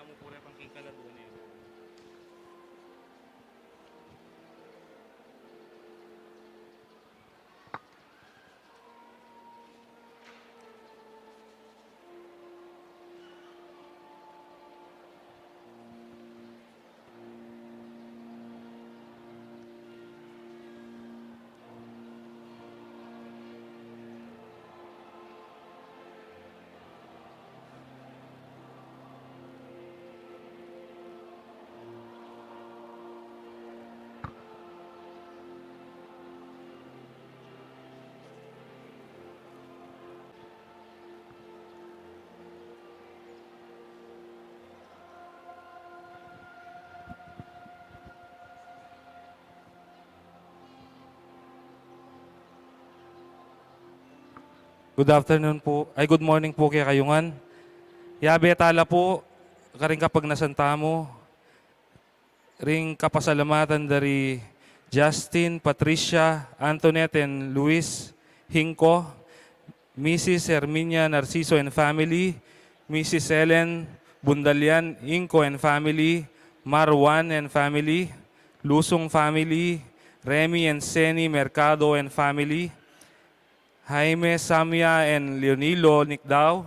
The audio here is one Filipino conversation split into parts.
mo pura pang kaladuan eh. Good afternoon po. Ay, good morning po kay kayungan. Yabe tala po, karing kapag nasanta mo, ring kapasalamatan dari Justin, Patricia, Antoinette, and Luis Hinco, Mrs. Herminia Narciso and family, Mrs. Ellen Bundalian Hinco and family, Marwan and family, Lusong family, Remy and Seni Mercado and family, Jaime Samia and Leonilo Nicdao,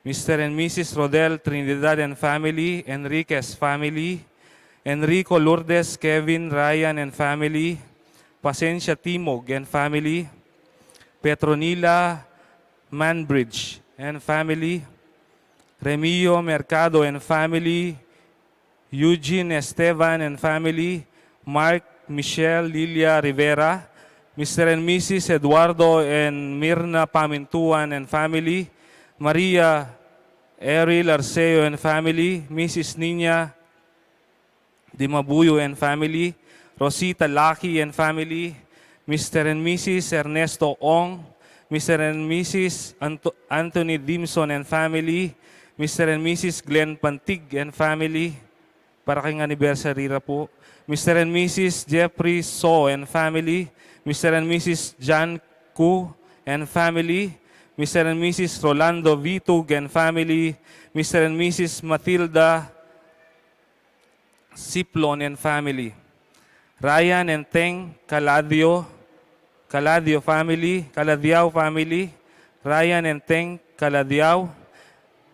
Mr. and Mrs. Rodel Trinidad and family, Enriquez family, Enrico Lourdes, Kevin, Ryan and family, Pasencia Timog and family, Petronila Manbridge and family, Remio Mercado and family, Eugene Esteban and family, Mark Michelle Lilia Rivera, Mr. and Mrs. Eduardo and Mirna Pamintuan and family, Maria Eril Arceo and family, Mrs. Nina Dimabuyo and family, Rosita Laki and family, Mr. and Mrs. Ernesto Ong, Mr. and Mrs. Anthony Dimson and family, Mr. and Mrs. Glenn Pantig and family, para kayong anniversary ra po, Mr. and Mrs. Jeffrey So and family, Mr. and Mrs. John Ku and family, Mr. and Mrs. Rolando Vitug and family, Mr. and Mrs. Matilda Siplon and family, Ryan and Teng Caladiao family, Ryan and Teng Caladiao,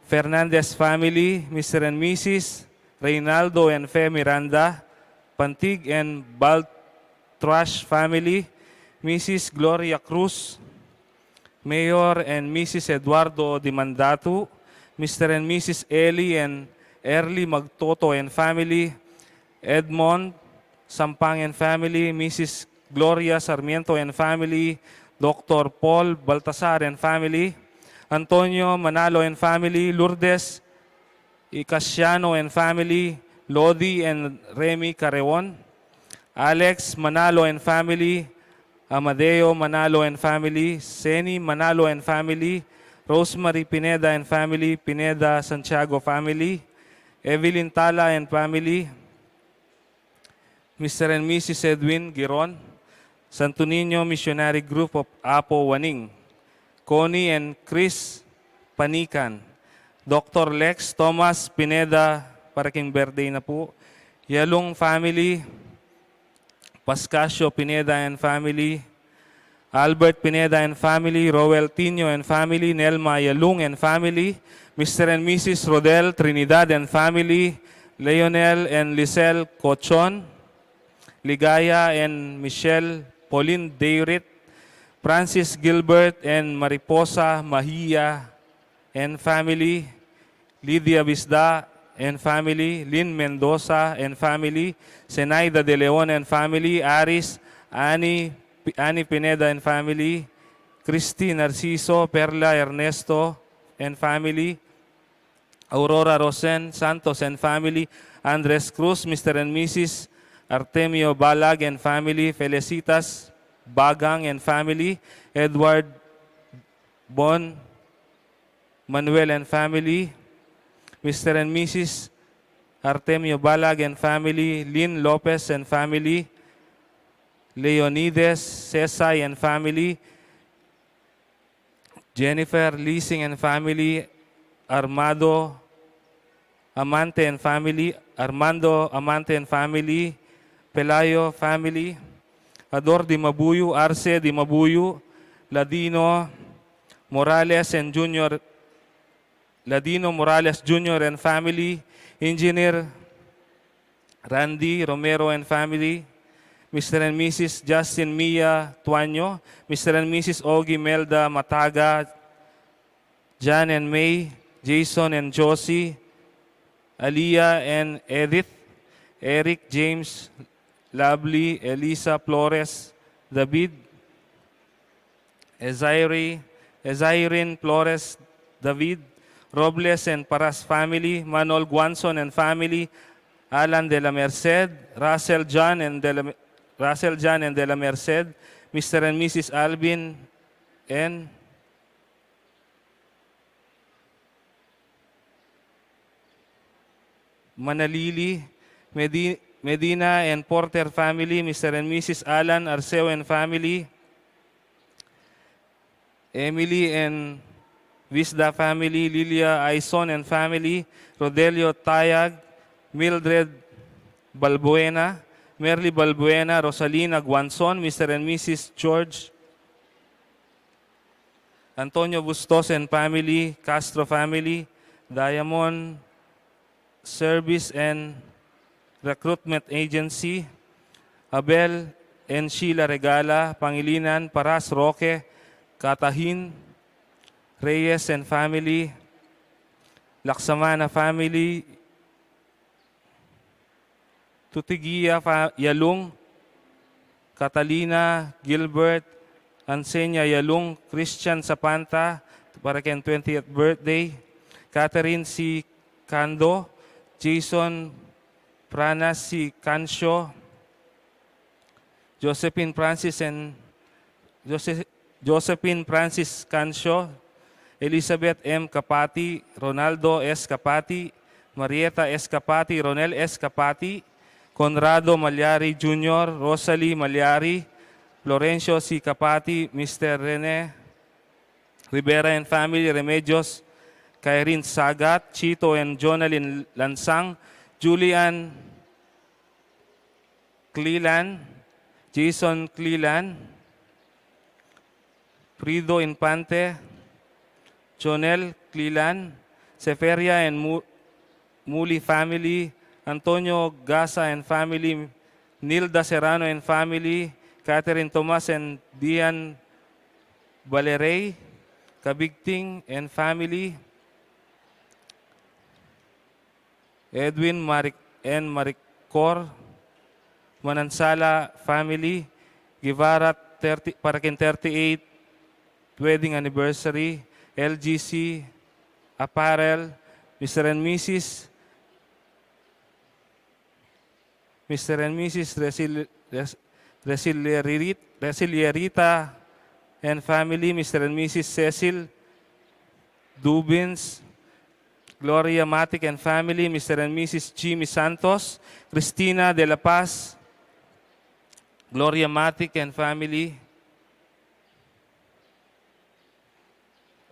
Fernandez family, Mr. and Mrs. Reynaldo and Fe Miranda, Pantig and Baltrash family, Mrs. Gloria Cruz, Mayor and Mrs. Eduardo Dimandatu, Mr. and Mrs. Eli and Early Magtoto and family, Edmond Sampang and family, Mrs. Gloria Sarmiento and family, Dr. Paul Baltasar and family, Antonio Manalo and family, Lourdes Icasiano and family, Lodi and Remy Carreon, Alex Manalo and family, Amadeo Manalo and family, Seni Manalo and family, Rosemary Pineda and family, Pineda Santiago family, Evelyn Tala and family, Mr. and Mrs. Edwin Giron, Santo Niño Missionary Group of Apo Waning, Connie and Chris Panikan, Dr. Lex Thomas Pineda, para king birthday na po, Yalong family, Pascasio Pineda and family, Albert Pineda and family, Roel Tino and family, Nelma Yalung and family, Mr. and Mrs. Rodel Trinidad and family, Leonel and Lisel Cochon, Ligaya and Michelle Pauline Deirit, Francis Gilbert and Mariposa Mahia and family, Lydia Bisda and family, Lynn Mendoza and family, Zenaida De Leon and family, Aris, Annie Pineda and family, Christy Narciso, Perla Ernesto and family, Aurora Rosen Santos and family, Andres Cruz, Mr. and Mrs. Artemio Balag and family, Felicitas Bagang and family, Edward Bon Manuel and family, Mr. and Mrs. Artemio Balag and family, Lynn Lopez and family, Leonides Cesay and family, Jennifer Leasing and family, Armando Amante and family, Armando Amante and family, Pelayo family, Ador Di Mabuyo, Arce Di Mabuyo, Ladino Morales and Junior, Ladino Morales Jr. and family, Engineer Randy Romero and family, Mr. and Mrs. Justin Mia Tuanyo, Mr. and Mrs. Ogie Melda Mataga, John and May, Jason and Josie, Aliyah and Edith, Eric, James, Lovely, Elisa, Flores, David, Ezairin, Flores, David, Robles and Paras family, Manol Guanson and family, Alan de la Merced, Russell John and de la Merced, Mr. and Mrs. Alvin and Manalili, Medina and Porter family, Mr. and Mrs. Alan Arceo and family, Emily and Visda family, Lilia Aison and family, Rodelio Tayag, Mildred Balbuena, Merly Balbuena, Rosalina Guanzon, Mr. and Mrs. George, Antonio Bustos and family, Castro family, Diamond Service and Recruitment Agency, Abel and Sheila Regala, Pangilinan, Paras Roque, Katahin, Reyes and family, Laksamana family, Tutigia Yalung, Catalina Gilbert, Ansenya Yalung, Christian Sapanta, para kay 20th birthday, Catherine C. Cando, Jason Pranas C. Cancio, Josephine Francis Cancio, Elizabeth M. Capati, Ronaldo S. Capati, Marieta S. Capati, Ronel S. Capati, Conrado Malyari Jr., Rosalie Malyari, Florencio C. Capati, Mr. Rene Rivera and family, Remedios Kairin Sagat, Chito and Jonalyn Lansang, Julian Cleland, Jason Cleland, Frido Infante, Jonel Cleland, Seferia and Muli family, Antonio Gasa and family, Nilda Serrano and family, Catherine Tomas and Dian Valerey, Kabigting and family, Edwin Maricor, Manansala family, Guevara Parakin 38 wedding anniversary, LGC Apparel, Mr. and Mrs. Resilierita and family, Mr. and Mrs. Cecil Dubins, Gloria Matic and family, Mr. and Mrs. Jimmy Santos, Cristina De La Paz, Gloria Matic and family,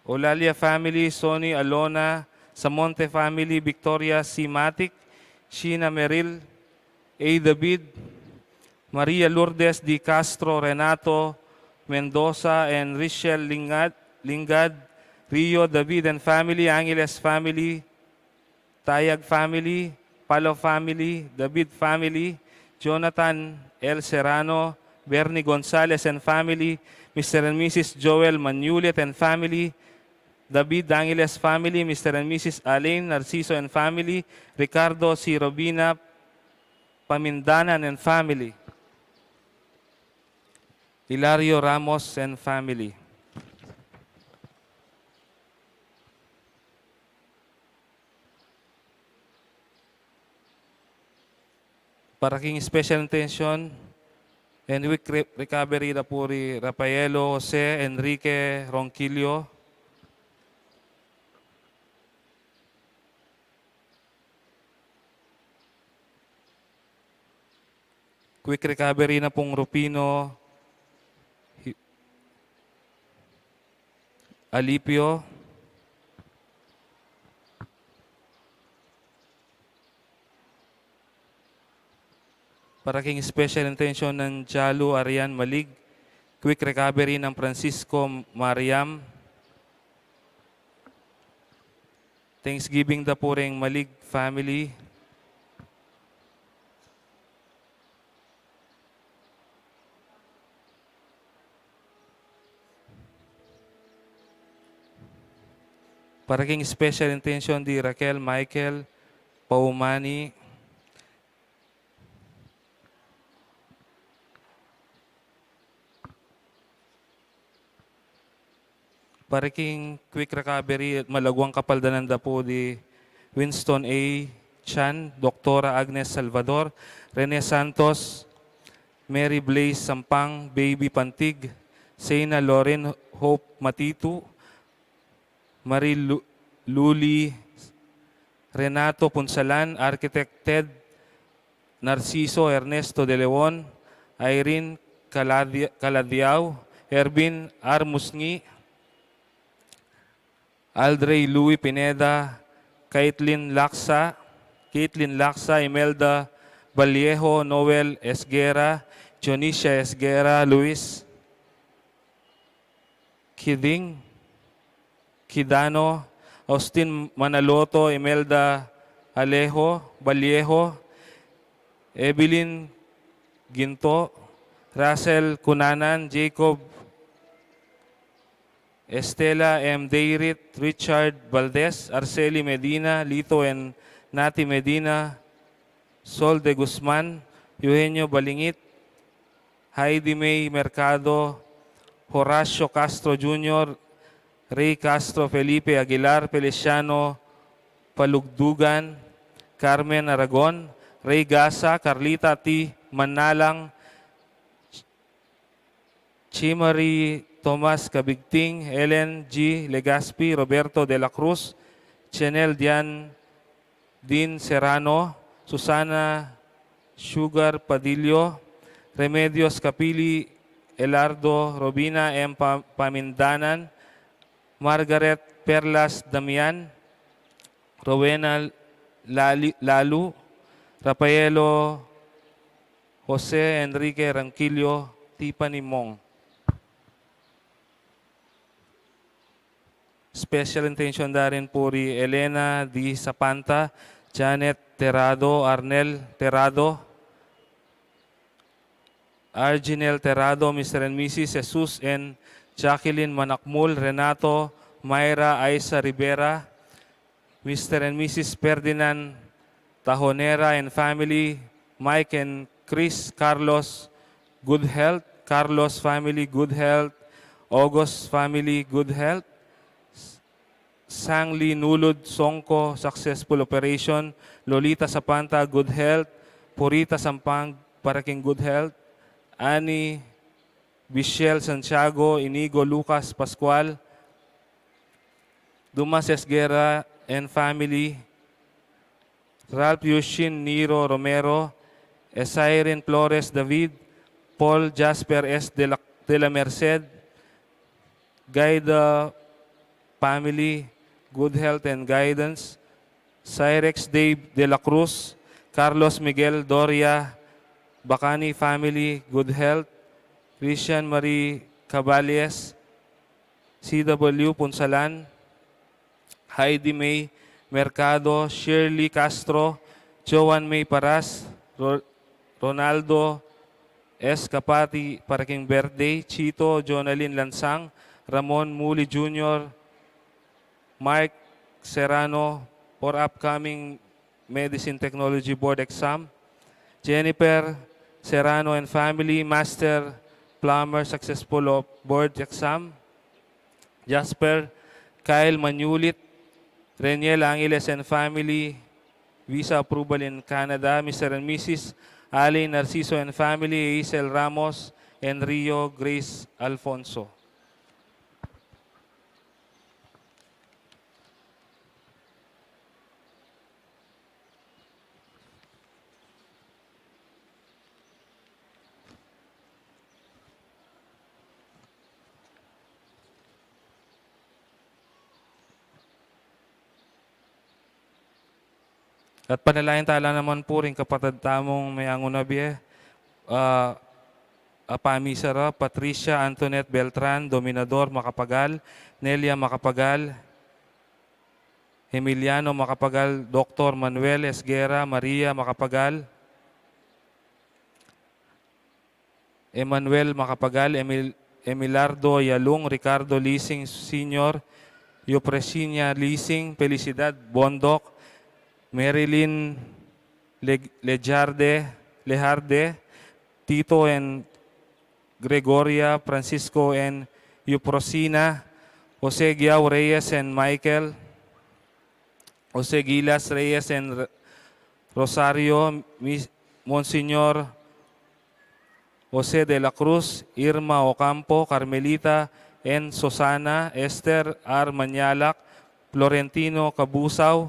Olalia family, Sonny Alona, Samonte family, Victoria C. Matic, Sheena Meril, A. David, Maria Lourdes Di Castro, Renato Mendoza, and Richelle Lingad, Rio David and family, Angeles family, Tayag family, Palo family, David family, Jonathan L. Serrano, Bernie Gonzalez and family, Mr. and Mrs. Joel Manulet and family, David Angeles family, Mr. and Mrs. Alain Narciso and family, Ricardo C. Robina Pamindanan and family, Hilario Ramos and family. Paraking special intention and week recovery na puri Rafaelo Jose Enrique Ronquillo, quick recovery na pong Rupino Alipio, Para king special intention ng Jalu Arian Malig, quick recovery ng Francisco Mariam, Thanksgiving da Pureng Malig family, para king special intention di Raquel Michael Paumani, para king quick recovery at malagwang kapaldanan da po di Winston A. Chan, Doktora Agnes Salvador, Rene Santos, Mary Blaze Sampang, Baby Pantig, Sena Loren Hope Matitu, Marie Luli, Renato Punsalan, Architect Ted Narciso Ernesto De Leon, Irene Caladiao, Ervin R. Musngi, Aldrey Louis Pineda, Caitlin Laksa, Imelda Vallejo, Noel Esguera, Jonicia Esguera, Luis Kidano, Austin Manaloto, Imelda Vallejo, Evelyn Ginto, Russell Cunanan, Jacob Estela M. Deirit, Richard Valdez, Arceli Medina, Lito and Nati Medina, Sol de Guzman, Eugenio Balingit, Heidi May Mercado, Horacio Castro Jr., Ray Castro, Felipe Aguilar, Feliciano Palugdugan, Carmen Aragon, Ray Gasa, Carlita T. Manalang, Chimari Tomas Cabigting, Helen G. Legaspi, Roberto de la Cruz, Chanel Dian Din Serrano, Susana Sugar Padillo, Remedios Capili, Elardo Robina M. Pamindanan, Margaret Perlas Damian, Rowena Lalu, Rafaelo Jose Enrique Ranquillo, Tiffany Mong. Special intention na rin po ri Elena D. Sapanta, Janet Terado, Arnel Terado, Arginel Terado, Mr. and Mrs. Jesus and Jacqueline Manakmul, Renato, Mayra Aiza Rivera, Mr. and Mrs. Ferdinand Tahonera and family, Mike and Chris Carlos, good health, Carlos family, good health, August family, good health, Sangli Nulod Songko, successful operation, Lolita Sapanta, good health, Purita Sampang, paraking good health, Ani Michelle Santiago, Inigo Lucas Pascual, Dumas Esguera and family, Ralph Yushin Niro Romero, Esairen Flores David, Paul Jasper S. de la Merced, Gaida family, good health and guidance, Cyrex Dave de la Cruz, Carlos Miguel Doria, Bacani family, good health, Christian Marie Cabales, CW Punsalan, Heidi May Mercado, Shirley Castro, Joan May Paras, Ronaldo S. Kapati, paraking birthday, Chito, Jonalyn Lansang, Ramon Muli Jr., Mark Serrano for upcoming Medicine Technology Board exam, Jennifer Serrano and family, Master Plumber successful board exam, Jasper Kyle Manulit, Reniel Angeles and family, visa approval in Canada, Mr. and Mrs. Ali Narciso and family, Isel Ramos and Rio Grace Alfonso. At panalain tala naman po rin kapatid tamong may angunabiye, uh, Apamisara, Patricia Antoinette Beltran, Dominador Macapagal, Nelia Macapagal, Emiliano Macapagal, Dr. Manuel Esguera, Maria Macapagal, Emmanuel Macapagal, Emilardo Yalung, Ricardo Lising Sr., Yopresinia Lising, Felicidad Bondok, Marilyn Lejarde, Tito and Gregoria, Francisco and Euprosina, Jose Giao Reyes and Michael, Jose Gilas Reyes and Rosario, Monsignor Jose de la Cruz, Irma Ocampo, Carmelita N. Susana, Esther R. Manyalak, Florentino Cabusaw,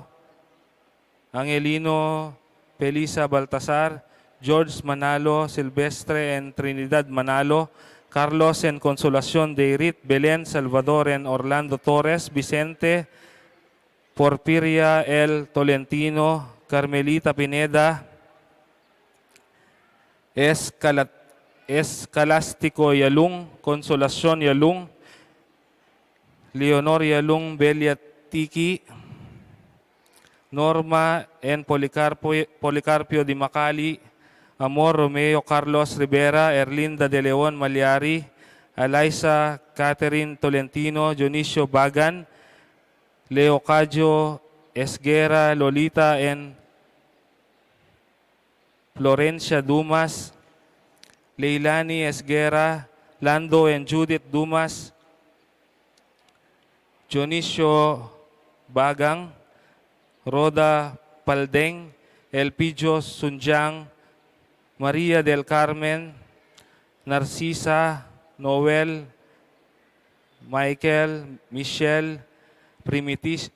Angelino Pelisa Baltasar, George Manalo, Silvestre and Trinidad Manalo, Carlos and Consolacion Deirit, Belen Salvador and Orlando Torres, Vicente Porfiria L. Tolentino, Carmelita Pineda, Escalastico Yalung, Consolacion Yalung, Leonor Yalung Beliatiki, Norma and Policarpio Di Macali, Amor Romeo Carlos Rivera, Erlinda de Leon Malyari, Eliza Catherine Tolentino, Dionisio Bagan, Leocadio Esguera, Lolita and Florencia Dumas, Leilani Esguera, Lando and Judith Dumas, Dionisio Bagang, Roda Paldeng, Elpidio Sunjang, Maria del Carmen, Narcisa, Noel, Michael, Michelle, Primiticia,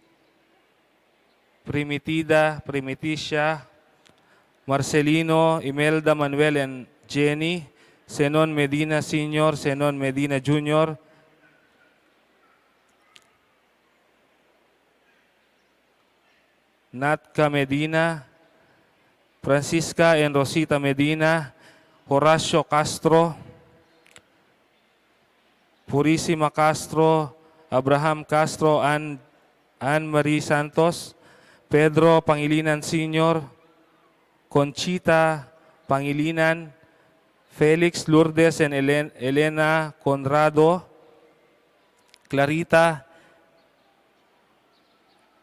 Marcelino, Imelda Manuel and Jenny, Zenon Medina Sr., Zenon Medina Jr., Natka Medina, Francisca and Rosita Medina, Horacio Castro, Purisima Castro, Abraham Castro, Ann Marie Santos, Pedro Pangilinan Sr., Conchita Pangilinan, Felix Lourdes and Elena Conrado, Clarita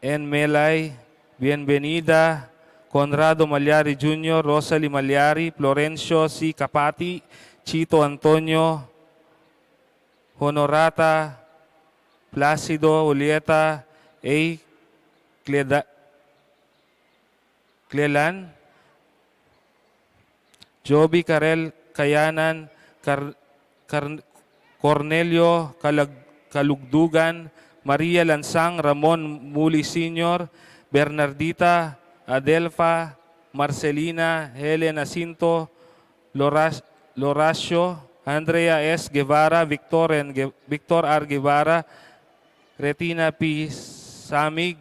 and Melay, Bienvenida, Conrado Malyari Jr., Rosalie Malyari, Florencio C. Capati, Chito Antonio, Honorata, Placido, Julieta A. Clelan, Joby Karel Kayanan, Cornelio Kalugdugan, Maria Lansang, Ramon Muli Sr., Bernardita Adelfa, Marcelina, Helena Cinto, Loracio, Andrea S. Guevara, Victor R. Guevara, Retina P. Samia,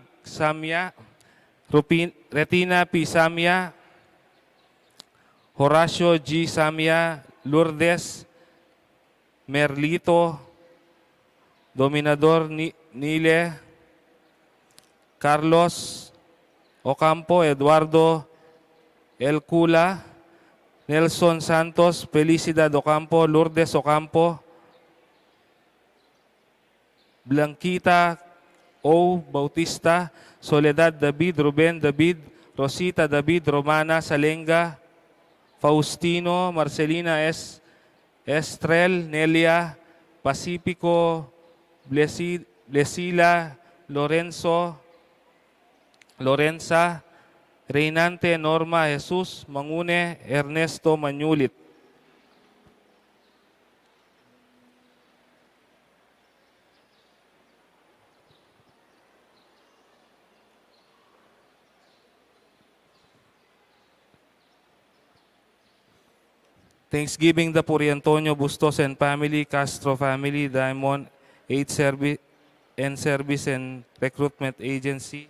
Retina P. Samia, Horacio G. Samia, Lourdes, Merlito, Dominador Nile, Carlos Ocampo, Eduardo El Cula, Nelson Santos, Felicidad Ocampo, Lourdes Ocampo, Blanquita O. Bautista, Soledad David, Ruben David, Rosita David, Romana Salenga, Faustino, Marcelina S. Estrel, Nelia, Pacifico, Blesila, Lorenza, Reynante, Norma, Jesus, Mangune, Ernesto Manyulit. Thanksgiving the Puri Antonio Bustos and family, Castro family, Diamond 8 Service and Recruitment Agency.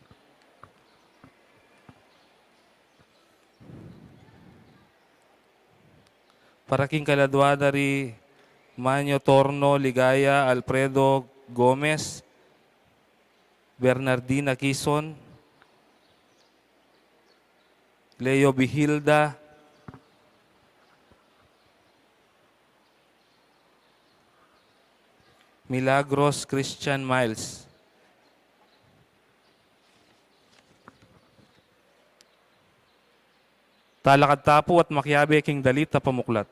Paraking kaladwadari Manyo Torno, Ligaya, Alfredo Gomez, Bernardina Quizon, Leo Bihilda, Milagros Christian Miles. Talakad tapo at makyabe king dalita pamuklat.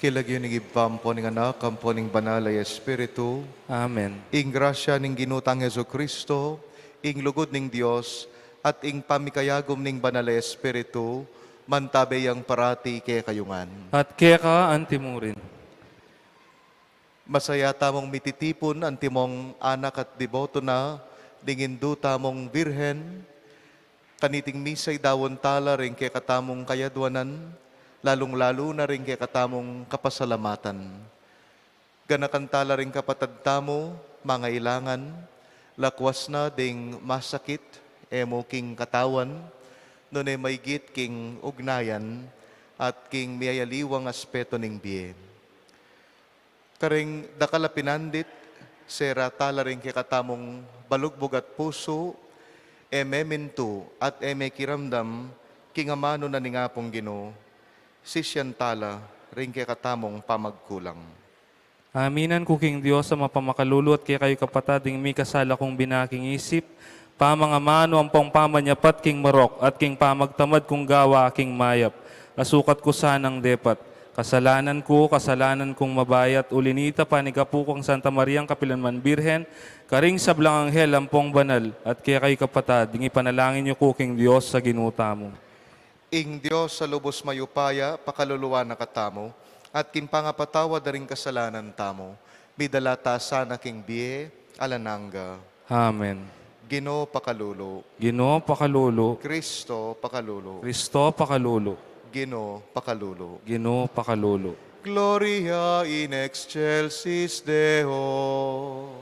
Kilagyo ning ibampo ning anak, kampo ning banal ay Espiritu, Amen. ing grasya ning ginutang Yesu Kristo, ing lugod ning Dios, at ing pamikayagom ning banal ay Espiritu, mantabe yang parati kay kayungan. At kaya ka antimurin. Masaya tamong mititipon ang timong anak at deboto na, dingin duta mong birhen, kaniting misay dawon tala rin kay katamong kayadwanan, lalong-lalo na rin kay katamong kapasalamatan. Ganakantala rin kapatad tamo, mga ilangan, lakwas na ding masakit, emo king katawan, nunay may git king ugnayan, at king miyayaliwang aspeto ning biye. Karing dakala pinandit, sera tala rin kay katamong balugbog at puso, eme minto at eme kiramdam, kingamano na ningapong Ginoo, sisyan tala rin kay katamong pamagkulang. Aminan ko king Diyos sa mapamakalulu at kay kayo kapatading may kasala kong binaking isip, pamangamano ang pong pamanyapat king marok at king pamagtamad kong gawa king mayap. Asukat ko sanang depat. Kasalanan kong mabayat, ulinita panigapu kong Santa Mariang Kapilanman Birhen, karing sablang anghel ang pong banal, at kaya kayo kapatading ipanalangin niyo ko king Diyos sa ginuta mo. Ing Diyos sa lubos mayupaya, pakaluluwa na katamo, at kimpangapatawa daring kasalanan tamo, midalata sana king biye, alananga. Amen. Ginoo pakalulo, Ginoo pakalulo, Kristo pakalulo, Kristo pakalulo, Ginoo pakalulo. Ginoo pakalulo. Gloria in excelsis Deo.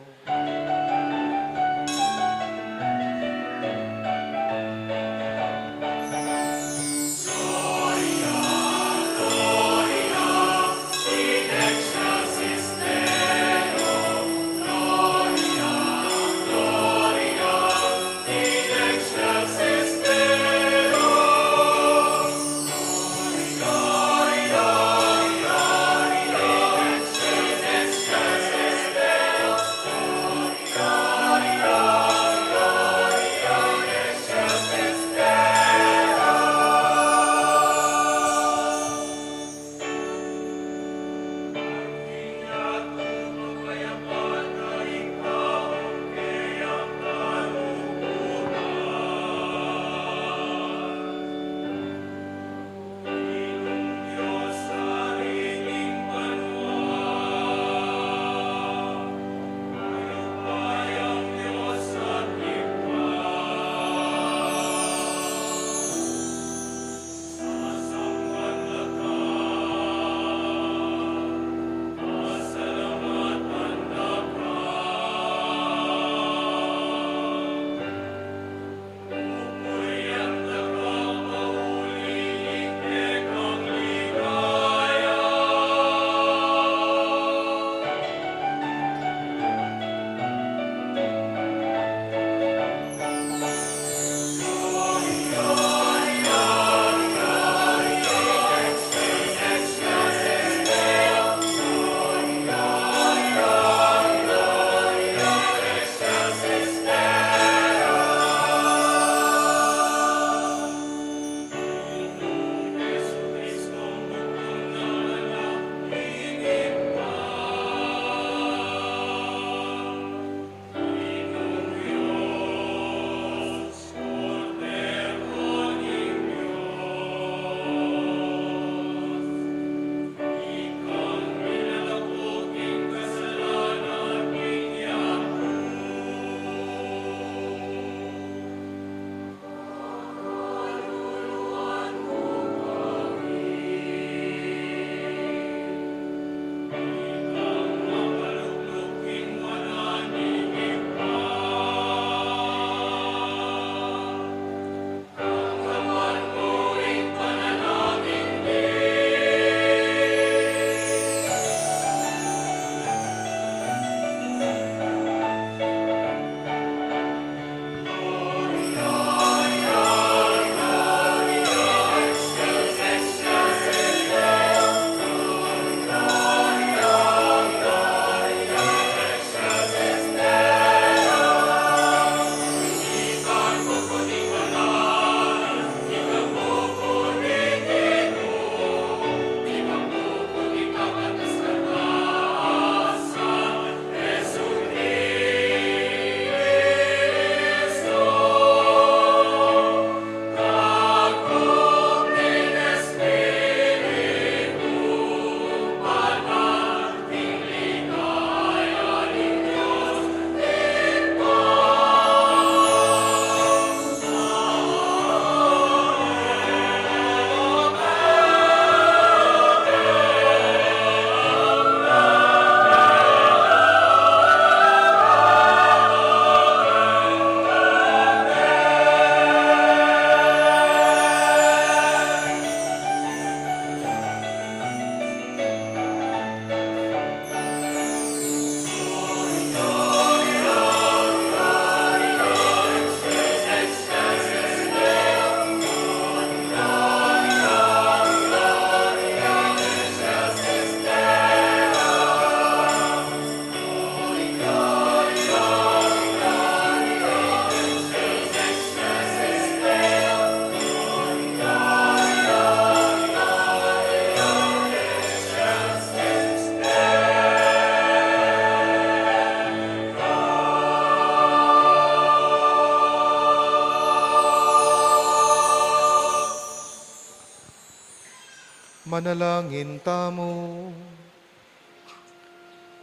Manalangin tamo.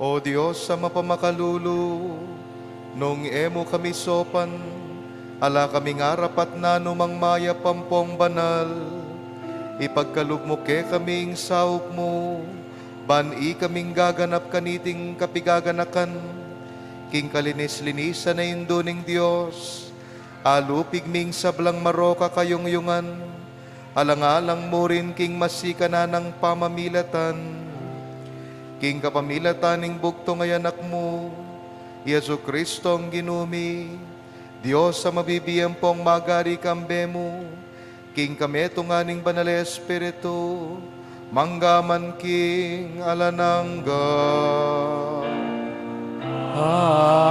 O Diyos sa mapamakalulu, nung emo kami sopan, ala kami ngarapat na numang maya pampong banal, ipagkalog mo ke kaming saup mo, bani kaming gaganap kaniting kapigaganakan, king kalinis-linisan na indo ning Diyos, alupig ming sablang maroka kayong yungan, alang-alang mo rin king masika na ng pamamilatan, king kapamilatan ning bugto ngay anak mo, Yesu Kristong ginumi, Diyos sa mabibiyang pong magari kambe mo, king kameto nga ning banal Espiritu, manggaman king alanangga. Amen.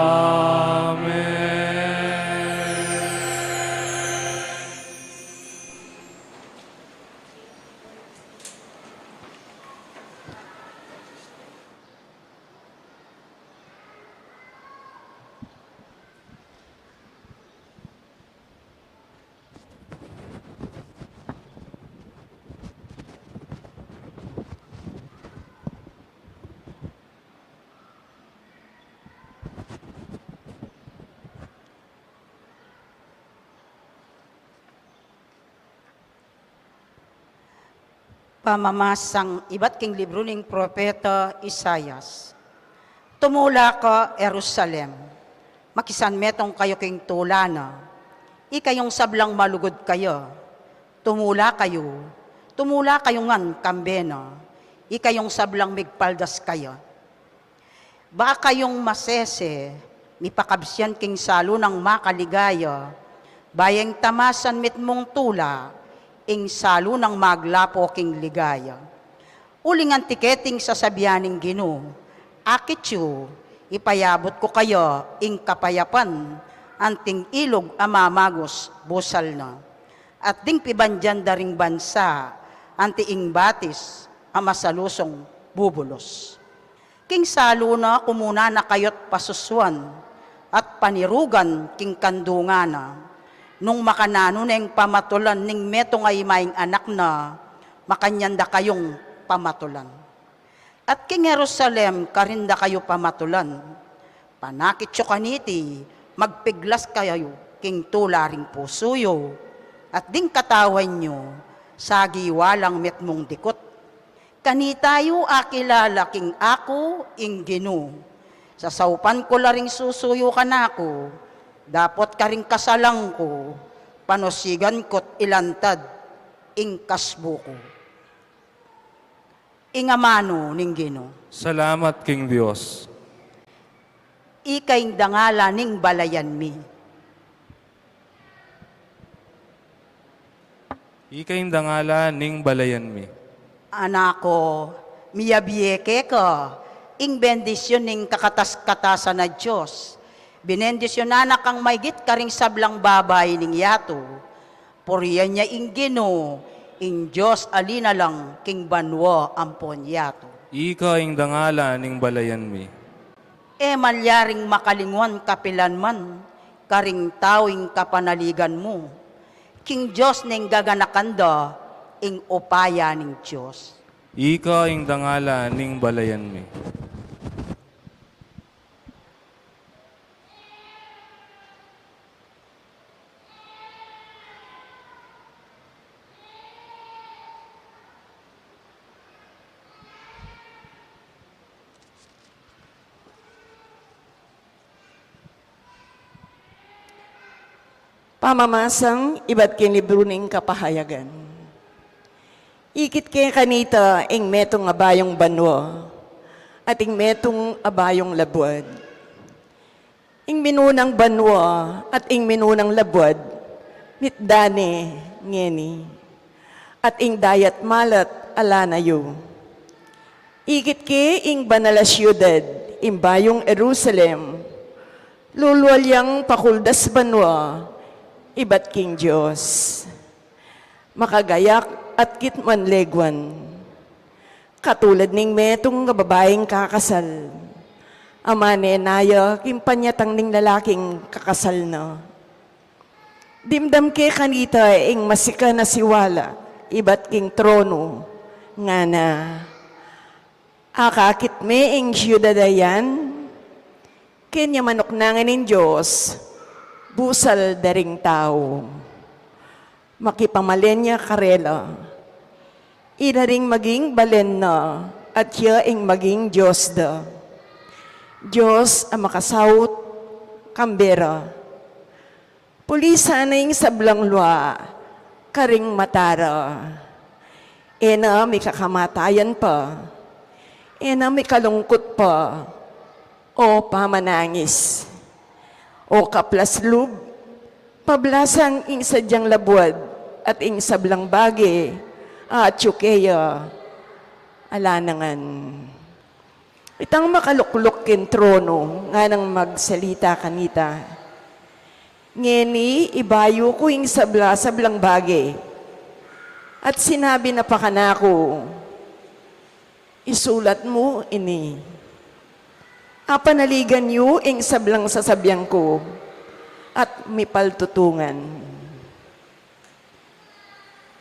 Pamamasang iba't king libro ng propeta Isayas. Tumula ka, Jerusalem, makisan metong kayo king tulana, ikayong sablang malugod kayo, tumula kayo ngan kambena, ikayong sablang migpaldas kayo. Baka kayong masese, mipakabsyan king salo ng makaligaya, bayang tamasan mitmong tula, ing salo ng maglapo king ligaya. Uling ang tiketing sasabianing Ginoo, akit yu, ipayabot ko kayo, ing kapayapan, anting ilog amamagos, busal na. At ding pibandyan daring bansa, anti ing batis, amasalusong bubulos. King salo na kumuna na kayot pasuswan, at panirugan king kandungana, nung makanano na yung pamatulan, ning meto ngay maing anak na, makanyanda kayong pamatulan. At king Jerusalem, karinda kayo pamatulan. Panakit syo kaniti, magpiglas kayo, king tularing pusuyo, at ding katawan nyo, sagi walang metmong dikot. Kanitayo akilala king ako, ing Ginoo. Sa saupan ko laring susuyo kanako, dapot ka rin kasalang ko, panusigan ko't ilantad, ing kasbo ko. Ingamano ning Ginoo. Salamat, King Diyos. Ikaing dangala ning balayan mi. Ikayong dangala ning balayan mi. Anako, miyabiyeke ka, ing bendisyon ning kakatas-katasan na Diyos. Binendisyonanak kang maygit karing sablang babay ning yato. Puriyan niya ing Ginoo, ing Diyos alina lang king banwa ampon yato. Ikayong dangala ning balayan mi. E malyaring makalinguan kapilan man, karing tawing kapanaligan mo. King Diyos ning gaganakanda, ing upaya ning Diyos. Ikayong dangala ning balayan mi. Pamamasang iba't kinlibro ning kapahayagan. Ikit kay kanita ing metong abayong banwa at ing metong abayong labwad. Ing minunang banwa at ing minunang labwad, mitdane ngeni, at ing dayat malat alanayo. Ikit kay ing banala siyudad, ing bayong Jerusalem, lulwalyang pakuldas banwa, iba't king Diyos. Makagayak at kitman legwan. Katulad ning metong babaeng kakasal. Amane naya kimpanyatang ning lalaking kakasal na. Dimdam ke kanita ing masika na siwala, iba't king trono, nga na akakit me ing siyudadayan, kanya manok nangan ng Diyos, busal daring tao. Makipamalenya karela, inaring maging balen na, at siya ing maging Diyos da. Diyos ang makasawot, kambera. Pulisa na ing sablang lua, karing matara. Ena may kakamatayan pa, ena may kalungkot pa, o pamanangis, o kaplaslub, pablasang ing sadyang labwad, at ing sablang bagi, at tsukeya, alanangan. Itang makaluklok kin trono, nga nang magsalita kanita. Ngeni, ibayo ko ing sablang bagi, at sinabi na pa kanako, isulat mo ini. Apanaligan yu ing sablang sasabyang ko, at mipaltutungan.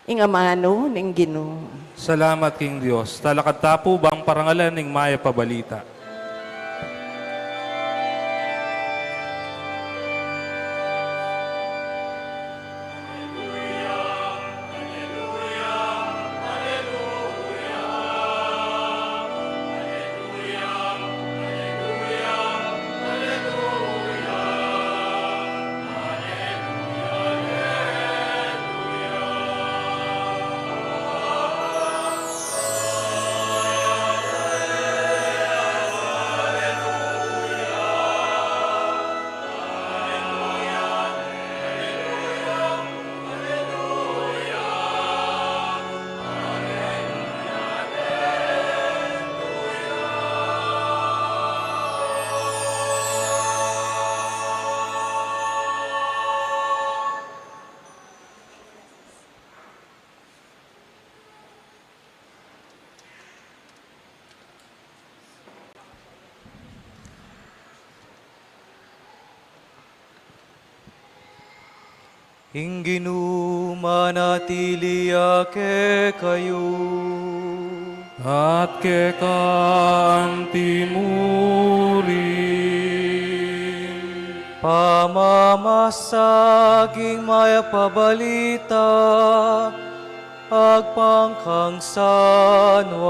Ing amano ning Ginoo. Salamat King Dios. Talakad tapo bang parangalan ning maya pabalita. Inginu manatili ake kayo. At kekantimurin. Pamamasaging maya pabalita, agpangkang sanwan.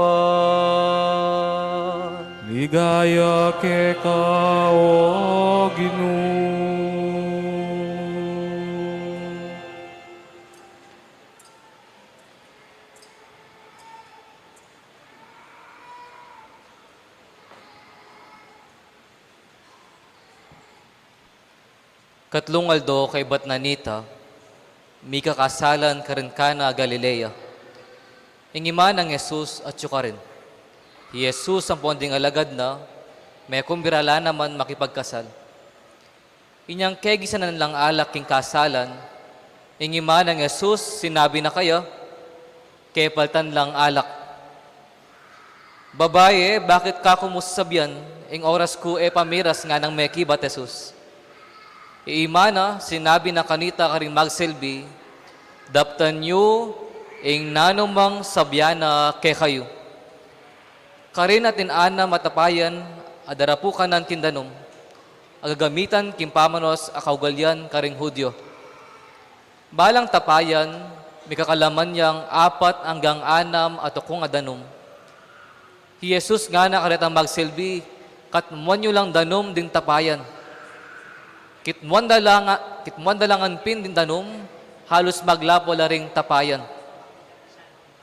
Ligaya ke ka, o Ginoo. Katlong aldo kay Batnanita, may kakasalan ka rin ka na Galilea. Ingima ng Jesus at siyo ka rin. Si Jesus ang ponding alagad na, may kumbirala naman makipagkasal. Inyang kegisan lang alak king kasalan, ingima ng Jesus, sinabi na kayo, kepaltan lang alak. Babae, bakit ka kumusabyan, ing oras ko pamiras nga ng mekibat Jesus? Iimana, sinabi na kanita ka rin magsilbi, daptan nyo ing nanumang sabyana ke kayo. Karin natin ana matapayan, adarapu ka ng tindanom, agagamitan kimpamanos akaugalyan karing Hudyo. Balang tapayan, may kakalaman niyang 4 hanggang 6 at kung adanom. Si Jesus nga na karitang magsilbi, katmuan nyo lang danom din tapayan. Kitmuan dalangan pin din danom, halos maglapo la ring tapayan.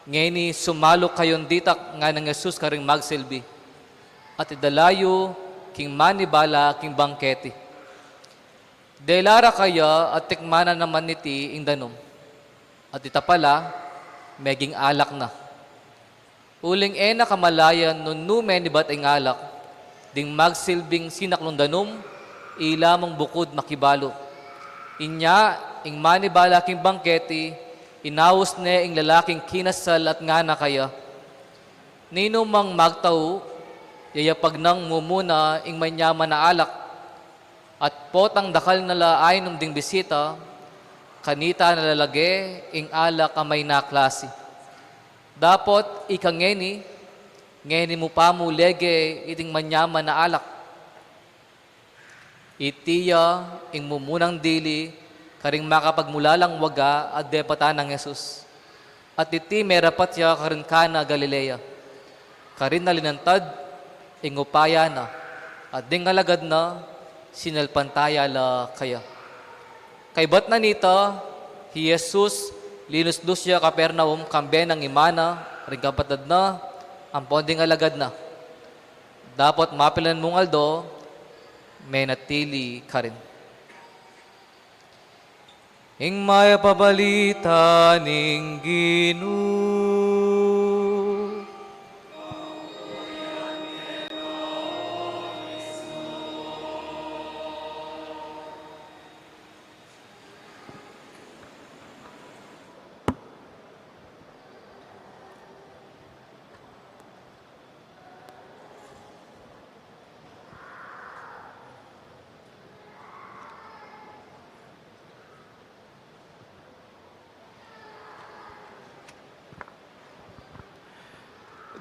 Ngayon sumalok kayon ditak nga ng Jesus karing magsilbi. At idalayo king manibala king bangketi. Delara kaya at tikmana naman niti ing danom. At itapala, meging alak na. Uling kamalayan nun numenibat ing alak, ding magsilbing sinaklong danom, ilamang bukod makibalo. Inya, ing manibala king bangketi, inawas ne ing lalaking kinasal at ngana kaya. Nino mang magtao, yayapag nang mumuna ing manyaman na alak, at potang dakal nala ay nung ding bisita, kanita nalalage ing alak ang may naklasi. Dapot ngeni mo pa mo lege iting manyaman na alak. Itiya ing mumunang dili karing makapagmulalang waga at depata ng Jesus. At iti merapat ya karin kana Galilea. Karin nalinantad ing upaya na at ding alagad na sinalpantaya la kaya. Kay bat na nita, hi Jesus linusdus siya Kapernaum kambe ng imana ring kapatad na ang ponding alagad na. Dapat mapilan mong aldo may natili ka rin. Ing maya pabalita ning Ginoo.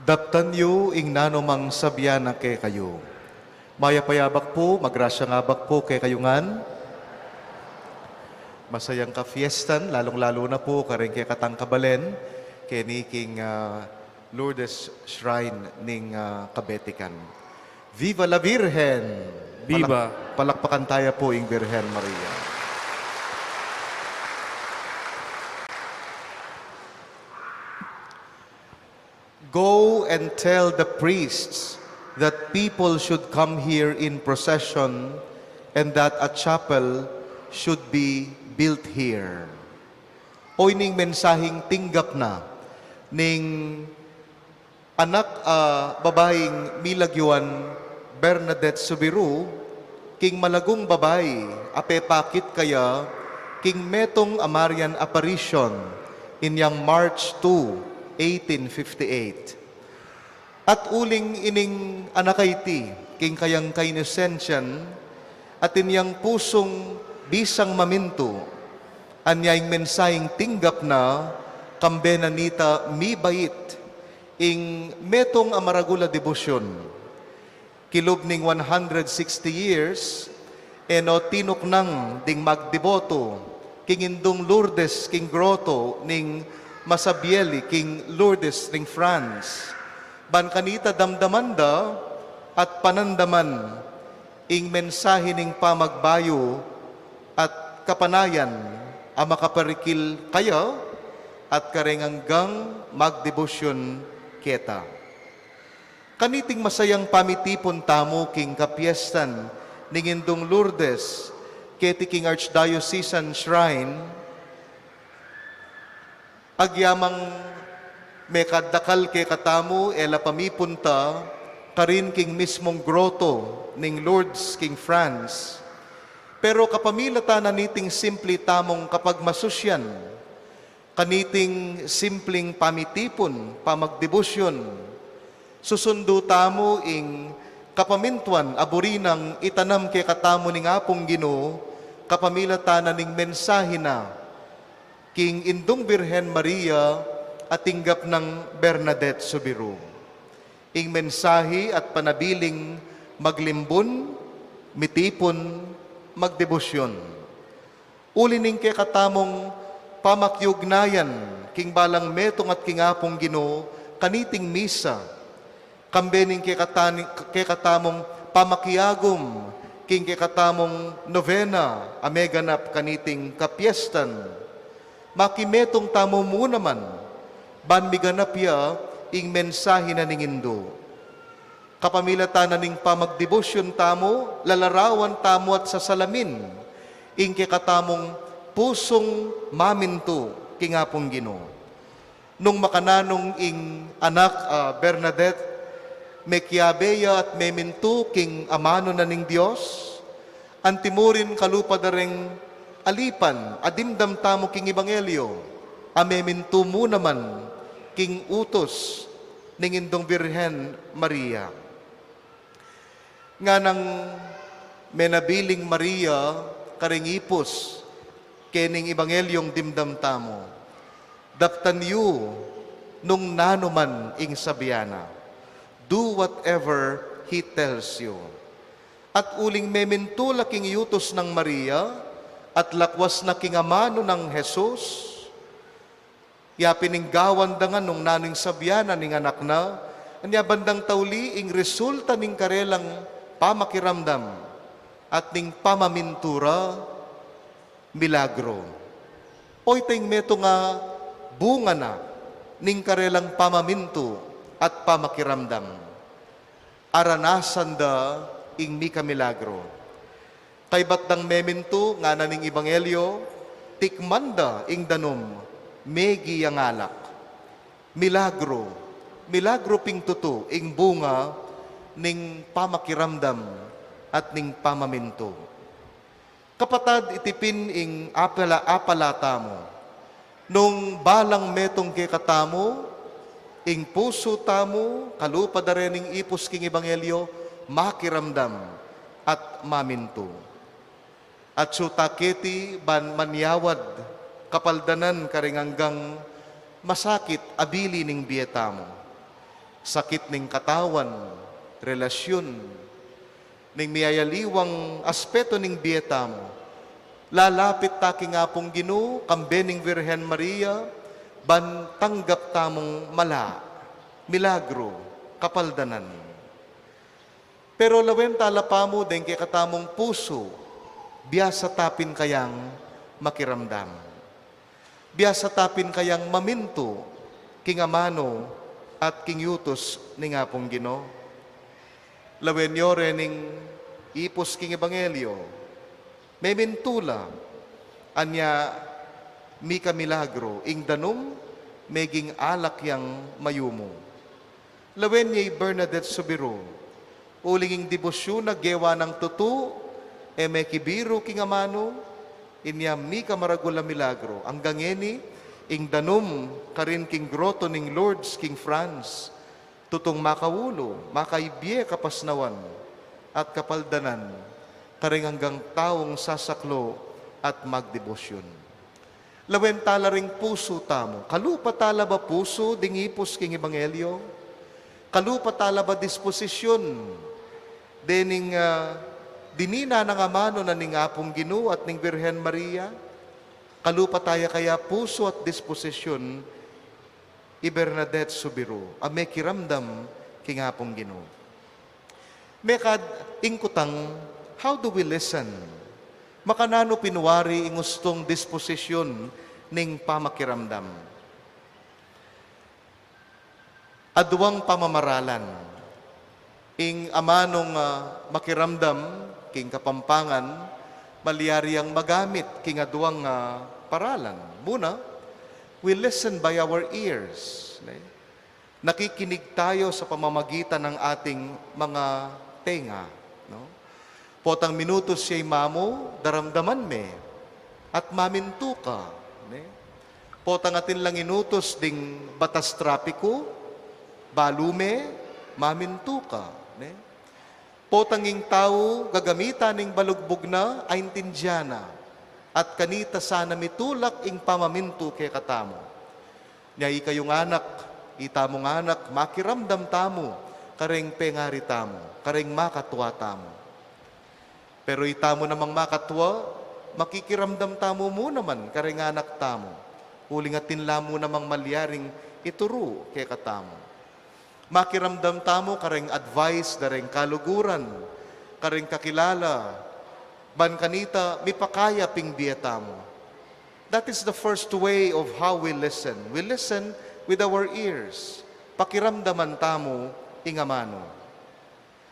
Daptan yu ing nanomang sabyan na kay kayo. Maya payabak po, magrasya nga bak po kay kayungan. Masayang ka-fiestan, lalong-lalo na po karing kay katang kabalen, kay niking Lourdes Shrine ning Kabetikan. Viva la Virgen! Viva! Palakpakan tayo po ing Virgen Maria. Go and tell the priests that people should come here in procession and that a chapel should be built here. O ining mensaheng tinggap na ning anak babaeng Milagyuan Bernadette Subiru, king malagong babae, apepakit kaya, king metong Amarian apparition in yang March 2, 1858. At uling ining anakayti, king kayang kainesensyan, at inyang pusong bisang maminto, anyayang mensaheng tinggap na, kambe na nita mi bait, ing metong amaragula debosyon, kilob ning 160 years, eno tinok nang ding magdeboto, king indong Lourdes, king Grotto, ning Masabieli, king Lourdes, ning France, ban kanita damdamanda at panandaman, ing mensahe ning pamagbayo at kapanayan, ang makaparikil kayo, at karenganggang magdebosyon keta. Kaniting masayang pamitipon tamo king kapiestan ning indong Lourdes, keti king Archdiocesan Shrine, agyamang may kadakal kay katamu ela pamipunta karin king mismong grotto ning Lourdes king France. Pero kapamilata na niting simple tamong kapag masusyan, kaniting simpleng pamitipon, pamagdebosyon, susundo tamo ing kapamintuan aburinang itanam kay katamo ning apong Ginoo, kapamilata na ning mensahe na king indong Birhen Maria at tinggap ng Bernadette Subiru. Ing mensahe at panabiling maglimbon, mitipon, magdebosyon. Ulining kay katamong pamakyugnayan, king balang metong at king apong Ginoo, kaniting misa, kambening kay katamong pamakiagom, king kay katamong novena, ameganap kaniting kapiestan, makimetong tamo mo naman, ban miganap ya, ing mensahe na ningindo. Kapamilata na ning pamagdebosyon tamo, lalarawan tamo at sasalamin, ing kikatamong pusong maminto, kingapong Ginoo. Nung makananong ing anak Bernadette, may kiabeya at may minto king amano na ning Diyos, antimurin kalupadareng alipan, adimdam tamo king Ebanghelyo, ameminto mo naman, king utos, ning indong Birhen Maria. Nga nang menabiling Maria, karingipos, kening Ebanghelyong dimdam tamo. Daptan yu, nung nanuman ing sabiana. Do whatever He tells you. At uling memintula king yutos ng Maria, at lakwas na king amano ng Jesus, ya pininggawan dangan nung naning sabiana ning anak na, anya bandang tauli ing resulta ning karelang pamakiramdam at ning pamamintura, milagro. Oy ting meto nga bunga na ning karelang pamaminto at pamakiramdam. Aranasan da ing mika milagro. Kay batdang meminto nga naning ebanghelyo, tikmanda ing danom, megi yang alak. Milagro, milagro ping tuto ing bunga ning pamakiramdam at ning pamaminto. Kapatad itipin ing apalata mo, nung balang metong ke katamo, ing puso tamo, kalupa da rin ing ipos king ebanghelyo, makiramdam at maminto. At sutaketi ban manyawad, kapaldanan karinganggang masakit abili ning biyetamo. Sakit ning katawan, relasyon, ning miyayaliwang aspeto ning biyetamo. Lalapit taki nga pong Ginoo, kambening Virhen Maria, ban tanggap tamong mala, milagro, kapaldanan. Pero lawen talapa mo din kay katamong puso, biyasa tapin kayang makiramdam. Biyasa tapin kayang maminto, king amano at king yutos ni nga pong Ginoo. Lawen yore ning ipos king ebanghelyo, may mintula, anya mika milagro, ing danom, meging alak yang mayumo. Lawen niya Bernadette Subiro, ulinging debosyon na gewa ng tutu, may kibiro king amano, inya mika maragula milagro. Ang gangeni, ing danom, karin king groto ning Lourdes, king France, tutong makawulo, makaibye kapasnawan, at kapaldanan, karing hanggang taong sasaklo at magdebosyon. Lawen tala ring puso tamo, kalupa tala ba puso, dingipos king ebanghelyo, kalupa tala ba disposisyon, dening dinina ng amano na ning apong Ginoo at ning Birhen Maria, kalupa tayo kaya puso at disposisyon, i Bernadette Subiro, ame kiramdam king apong Ginoo. Mekad ingkutang, how do we listen? Makanano pinuwari ingustong disposisyon ning pamakiramdam. Aduang pamamaralan. Ing amanong makiramdam, king kapampangan, maliyari ang magamit, king aduang paralan. Muna, we listen by our ears. Nakikinig tayo sa pamamagitan ng ating mga tenga. No? Potang minutos siya'y mamo, daramdaman me, at maminto ka. Potang atin lang inutos ding batas trapiko, balume, maminto ka. Potanging tao, gagamita ning balugbog na, aintindyana, at kanita sana mitulak ing pamaminto kay katamo. Nyay kayong anak, itamong anak, makiramdam tamo, kareng pengari tamo, kareng makatwa tamo. Pero itamo namang makatwa, makikiramdam tamo mo naman, kareng anak tamo. Huling atin lamo namang malyaring ituro kay katamo. Makiramdam tamo kareng advice, dareng kaluguran, kareng kakilala, ban kanita, mipakaya ping biyatamo. That is the first way of how we listen. We listen with our ears. Pakiramdaman tamo, ingamano.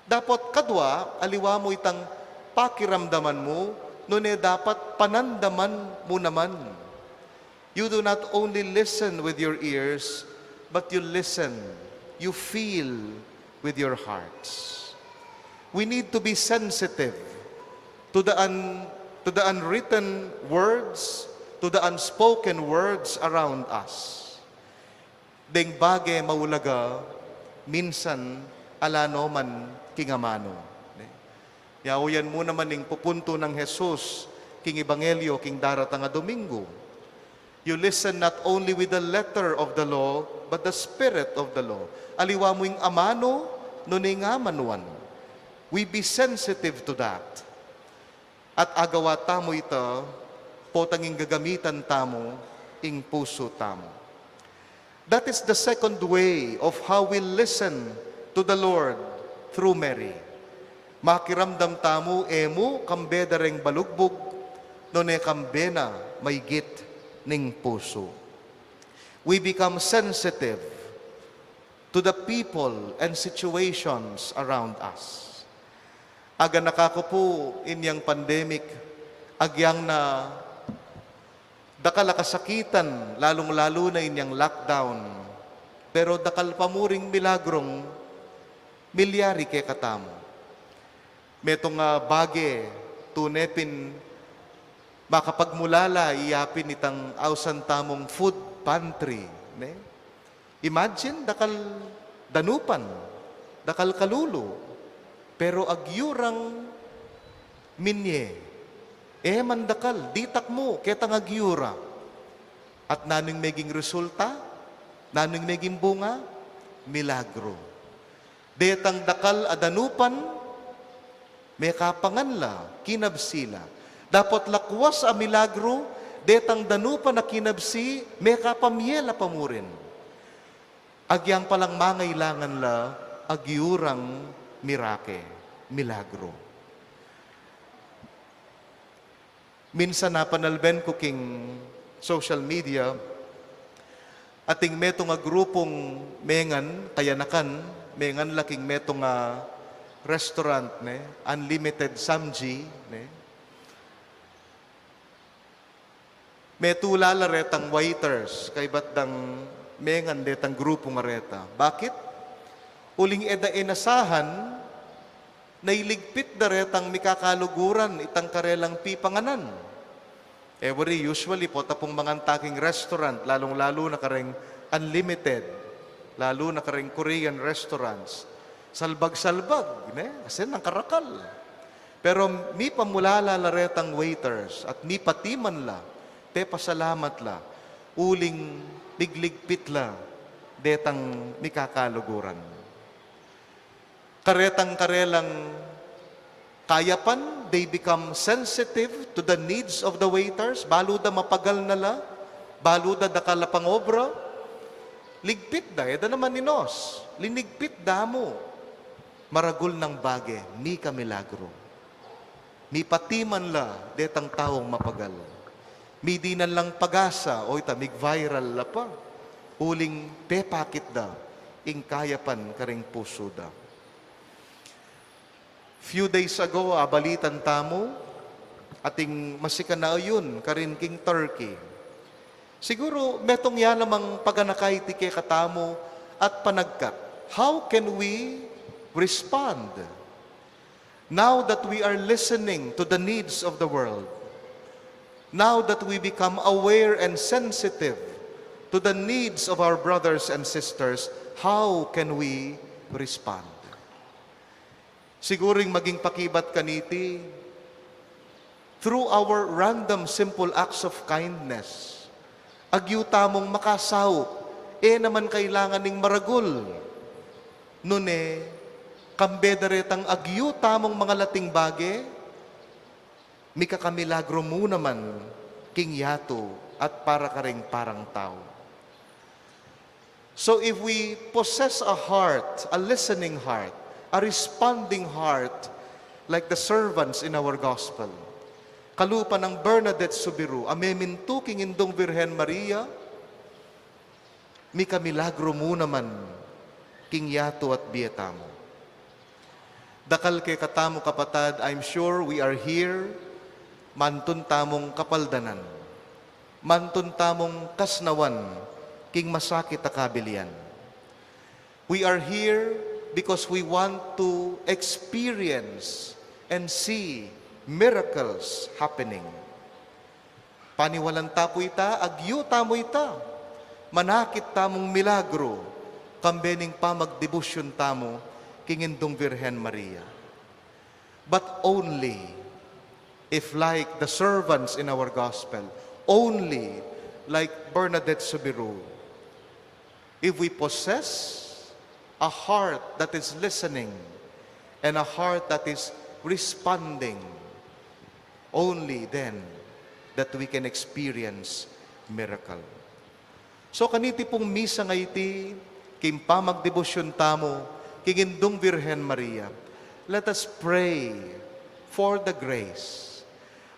Dapat kadwa, aliwa mo itang pakiramdaman mo, nune dapat panandaman mo naman. You do not only listen with your ears, but you listen, you feel with your hearts. We need to be sensitive to the unwritten words, to the unspoken words around us. Deng bagay maulaga, minsan alano man kingamano. Yaoyan mo naman ning pupunto ng Jesus, king Ebanghelyo, king daratang a Domingo. You listen not only with the letter of the law, but the spirit of the law. Aliwa mo yung amano, nuni nga manuan. We be sensitive to that. At agawa tamo ito, potanging gagamitan tamo, ing puso tamo. That is the second way of how we listen to the Lord through Mary. Makiramdam tamo, emo, kambeda reng balugbog, nune kambena, may git ning puso. We become sensitive to the people and situations around us. Aga nakako po inyang pandemic, agyang na dakal kasakitan, lalong-lalo na inyang lockdown. Pero dakal pamuring milagrong milyari kay katamo. Metong bage, tunepin, makapagmulala, iyapin itang ausan tamong food pantry. Ne? Imagine, dakal danupan, dakal kalulo, pero agyurang minye. Mandakal, ditak mo, ketang agyura. At naning meging resulta, naning meging bunga, milagro. Detang dakal adanupan, may kapangan la, kinabsila. Dapat lakwas a milagro, detang danupan na kinabsi, may kapamyela pamurin. Agyang palang mangailangan la, agyurang mirake, milagro. Minsan na panalben ko king social media, ating meto nga grupong mengan, kayanakan, mengan laking meto nga restaurant, ne? Unlimited Samji, ne? Meto lalaretang waiters, kay batdang mengan detang grupo nga reta. Bakit? Uling eda inasahan, nailigpit da retang mikakaluguran itang karelang pipanganan. Usually po, tapong mga taking restaurant, lalong-lalo na kareng unlimited, lalo na kareng Korean restaurants, salbag-salbag, asin ang karakal. Pero mi pamulala laretang waiters at mi patiman la, te pasalamat la, uling ligligpit la, detang mikakaluguran. Karetang karelang kayapan, they become sensitive to the needs of the waiters, baluda mapagal na la, baluda dakalapang obra, ligpit da, eda naman ninos, linigpit da mo, maragul ng bage, mi ka milagro. Mi patiman la, detang taong mapagal. Mi dinan lang pagasa, o itamig viral la pa, uling pepakit da, ing kayapan karing puso da. Few days ago, abalitan tamo, ating masikana yun, karin king Turkey. Siguro, metong yan namang paganakay ti kay katamo at panagkat. How can we respond now that we are listening to the needs of the world? Now that we become aware and sensitive to the needs of our brothers and sisters, how can we respond? Siguring maging pakibat kaniti, through our random simple acts of kindness, agyu tamong makasaw, naman kailangan ning maragul. Nune, kambedaretang agyu tamong mga lating bage, mika kamilagro mo naman, king yato, at para karing parang tao. So if we possess a heart, a listening heart, a responding heart, like the servants in our gospel, kalupa ng Bernadette Subiru, amemintuking indong Virhen Maria, mika milagro mo naman, king yato at bietamo. Dakal kay katamo kapatad, I'm sure we are here, mantun tamong kapaldanan, mantun tamong kasnawan, king masakit akabilian. We are here because we want to experience and see miracles happening. Paniwalan tapo ita, agyo tamo ita, manakit tamong milagro, kambening pa magdebosyon tamo, kingindong Virhen Maria. But only if like the servants in our gospel, only like Bernadette Sobiru. If we possess a heart that is listening and a heart that is responding, only then that we can experience miracle. So kaniti pong misa nga iti, kimpa magdebosyon tamo, kingindong Virhen Maria, let us pray for the grace.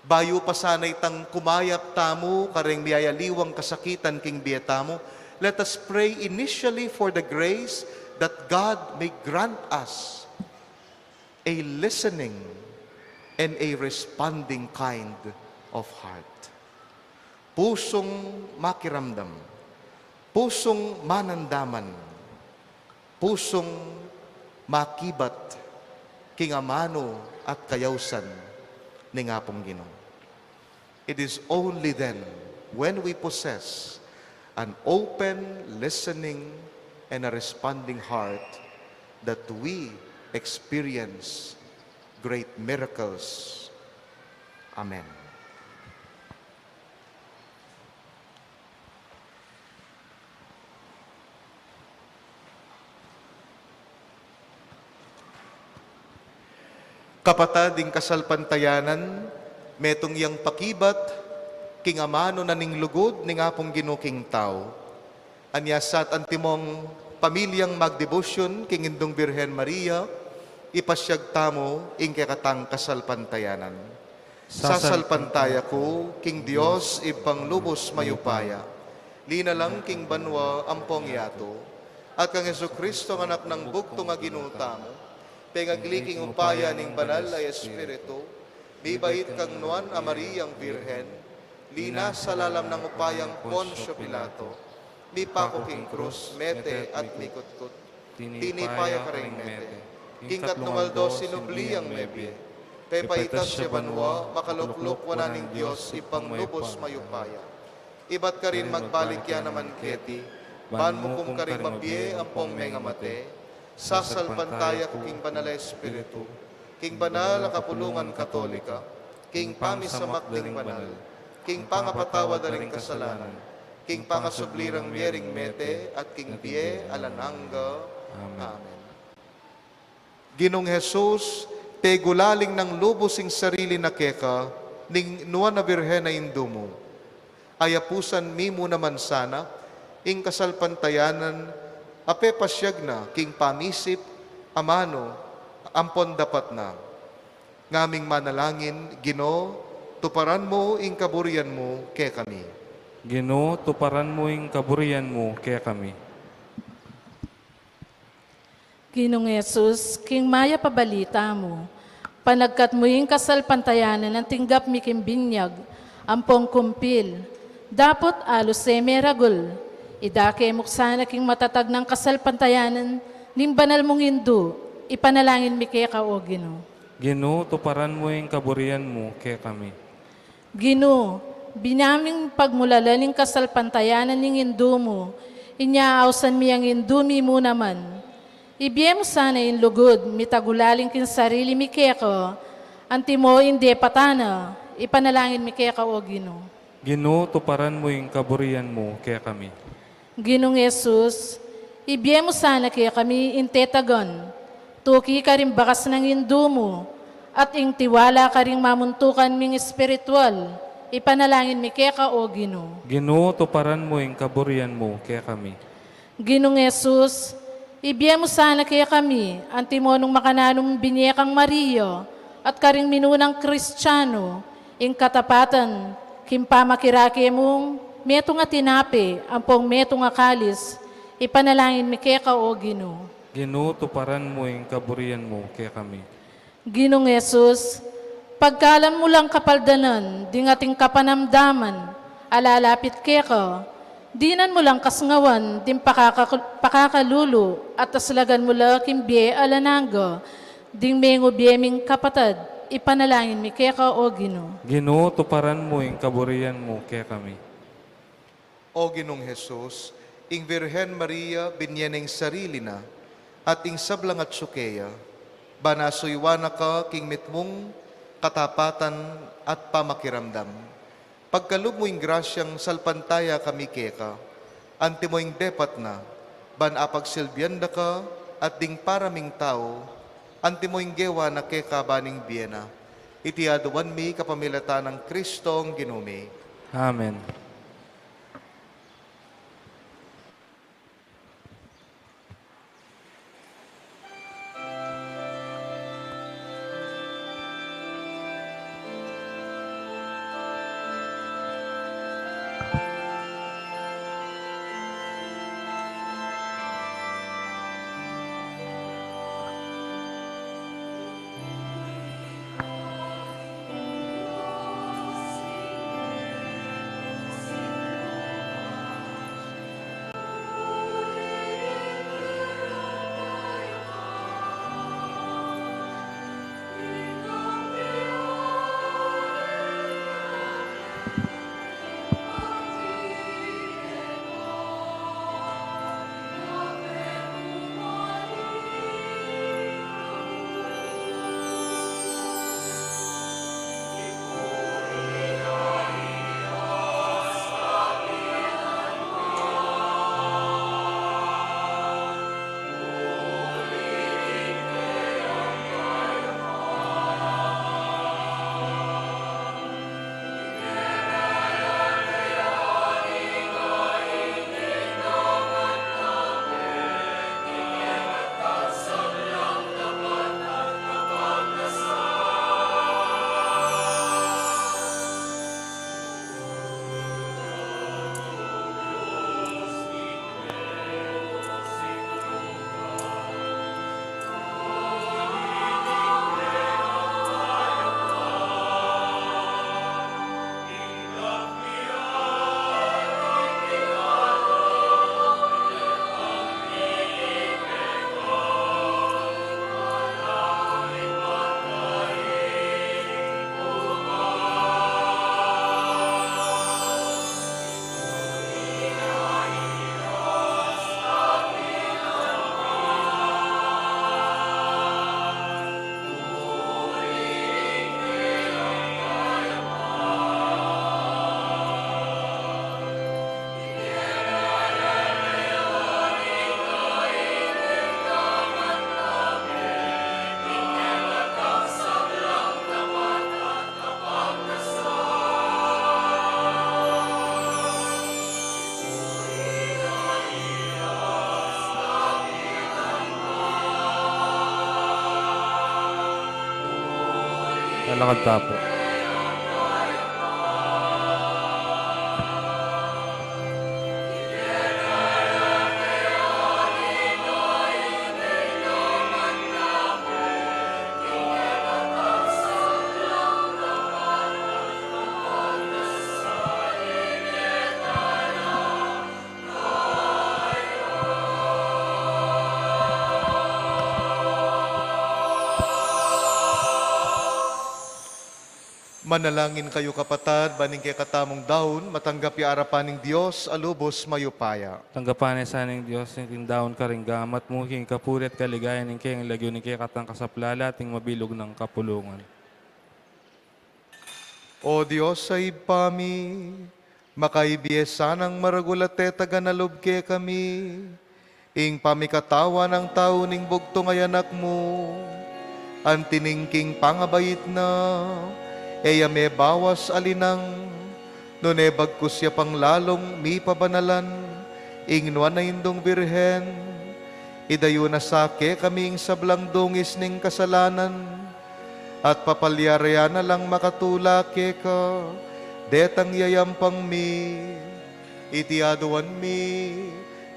Bayo pa sanay tang kumayap tamo, kareng miyayaliwang kasakitan king bietamo, let us pray initially for the grace that God may grant us a listening and a responding kind of heart. Pusong makiramdam, pusong manandaman, pusong makibat, kingamano at kayawsan ni nga pong Ginoo. It is only then when we possess an open, listening, and a responding heart that we experience great miracles. Amen. Kapatading kasalpantayanan, metong yang pakibat, king amano na ning lugod, ning apong ginuking tao. Anyasat antimong pamilyang magdebosyon, king indong Birhen Maria, ipasyag tamo, ing kakatang kasalpantayanan. Sasalpantaya ko, king Dios, ipang lubos mayupaya. Lina lang king banwa, ampong yato. At kang Jesucristo, anak ng bugto nga ginutamo, pengagliking upaya ning banal ay Espiritu, bibait kang nuan a Mariang Birhen, lina sa lalam ng upayang Poncio Pilato, mi pako king krus, mete at mikutkut, tinipaya ka ring mete, king katnumaldo sinubli ang mebye, pepaitas siya banwa, makalukluk wana ning Diyos, ipang lubos mayupaya. Ibat ka rin magbalik yan naman keti, ban mo kung ka rin mabye ang pong mengamate, sasalpantaya ko king banal na Espiritu, king banal na kapulungan katolika, king pamisamak ding banal, king pangapatawad na ring kasalanan, king pangasublirang miering mete, at king biye alananga. Amen. Ginong Jesus, tegulaling ng lubosing sarili na keka, ning nuwan na Birhen na indumo, ayapusan mimo naman sana, ing kasalpantayanan, ape pasyag na, king pamisip, amano, ampon dapat na. Ngaming manalangin, Ginoo, tuparan mo ing kaburian mo kay kami. Ginoo, tuparan mo ing kaburian mo kaya kami. Ginong Yesus, king maya pabalita mo, panagkat mo ing kasalpantayanan ng tinggap mi kimbinyag, ampong kumpil, dapot alos meragul, idake muksana king matatag ng kasalpantayanan, ning banal mong Hindu, ipanalangin mi kaya ka o Ginoo. Ginoo, tuparan mo ing kaburian mo kaya kami. Ginoo, binaming pagmulalaning kasalpantayanan ning Hindu mo, inyaawsan mi ang Hindu mi mo naman. Ibiye mo sana in lugod, mitagulaling kin sarili mi kaya ko, anti mo hindi patana, ipanalangin mi kaya ka o Ginoo. Ginoo, tuparan mo ing kaburian mo kaya kami. Ginong Yesus, ibiye mo sana kaya kami intetagon, tuki ka rin bakas ng Hindu mo, at ing tiwala ka rin mamuntukan ming espiritual, ipanalangin mi kaya ka o Ginoo. Ginoo, tuparan mo ing kaburian mo kaya kami. Ginong Yesus, ibiye mo sana kaya kami, antimonong makananong binyekang Maria, at karing minunang Kristiyano, ing katapatan, kimpamakirake mong, meto nga tinapi, ampong meto nga kalis, ipanalangin mi kaya ka o Ginoo. Ginoo, tuparan mo ing kaburian mo kaya kami. Ginong Yesus, pagkalan mo lang kapaldanan, di ngating kapanamdaman, alalapit kaya ka, dinan mo lang kasngawan, din pakakalulu, at taslagan mo lang kimbiye alananga, ding mengo biyeming kapatad, ipanalangin mi kaya ka o Ginoo. Ginoo, tuparan mo ing kaburian mo kaya kami. O Ginong Jesus, ing Birhen Maria binyaneng sarili na, at ing sablang at sukeya, banasuywana ka king mitmong katapatan at pamakiramdam. Pagkalub mo'ing grasyang salpantaya kami keka, ante mo'ing depat na, ban apagsilbianda ka, at ding paraming tao, ante mo'ing gewa na keka baning biyena. Iti aduan mi kapamilata ng Kristong ginumi. Amen. Lalakad tapo. Manalangin kayo kapatad, baning kay katamong daon, matanggap ya arapaning Diyos, alubos mayupaya. Tanggapan sa ning Diyos, yung daon ka rin gamat mo, king kapulit kaligayan ng kayang lagyo ni kay katang kasaplala, ting mabilog ng kapulungan. O Diyos ay pami, makaibiyesa ng maragulate taganalubke kami, ing pamikatawa ng tao ning bugto ngay anak mo, antiningking pangabayit na, eya me bawas alinang, nune bagkus ya panglalong mi pabanalan, ingnuan na indong birhen, idayo na sake kaming sablang dungis ning kasalanan, at papalyarya na lang makatulake ka, detang yayampang mi, itiaduan mi,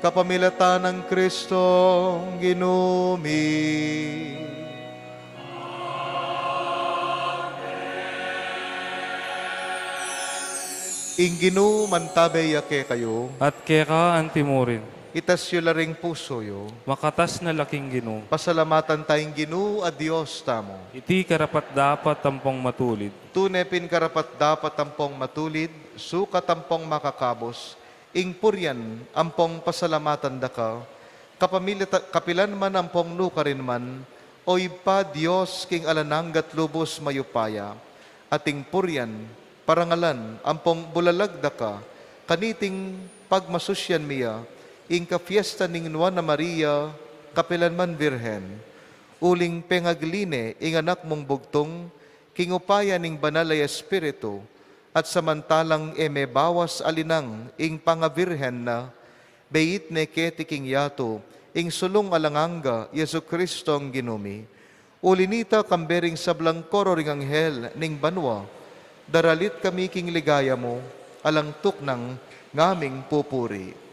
kapamilata ng Kristo ginumi. Inginu mantabay yake kayo, At kaya ka antimurin, itasyo laring puso yo, makatas na laking gino, pasalamatan tayong ginu a Diyos tamo. iti karapat dapat tampong matulid, Tunepin karapat dapat tampong matulid, suka tampong makakabos, ing puryan ampong pasalamatan da ka, kapilan man ampong nukarin man, o ipa Diyos king alananggat lubos mayupaya, ating puryan, parangalan, ampong bulalagda ka, kaniting pagmasusyan miya, inka fiesta ning Nuana Maria, kapilanman Virhen, uling pengagline, ing anak mong bugtong, kingupaya ning banalay espiritu, at samantalang eme bawas alinang, ing pangavirhen na, beit ne ketiking yato, ing sulong alanganga, Yesu Kristong ginumi, ulinita kambering sablang koro ring anghel, ning banwa, daralit kami king ligaya mo, alang tuknang ngaming pupuri.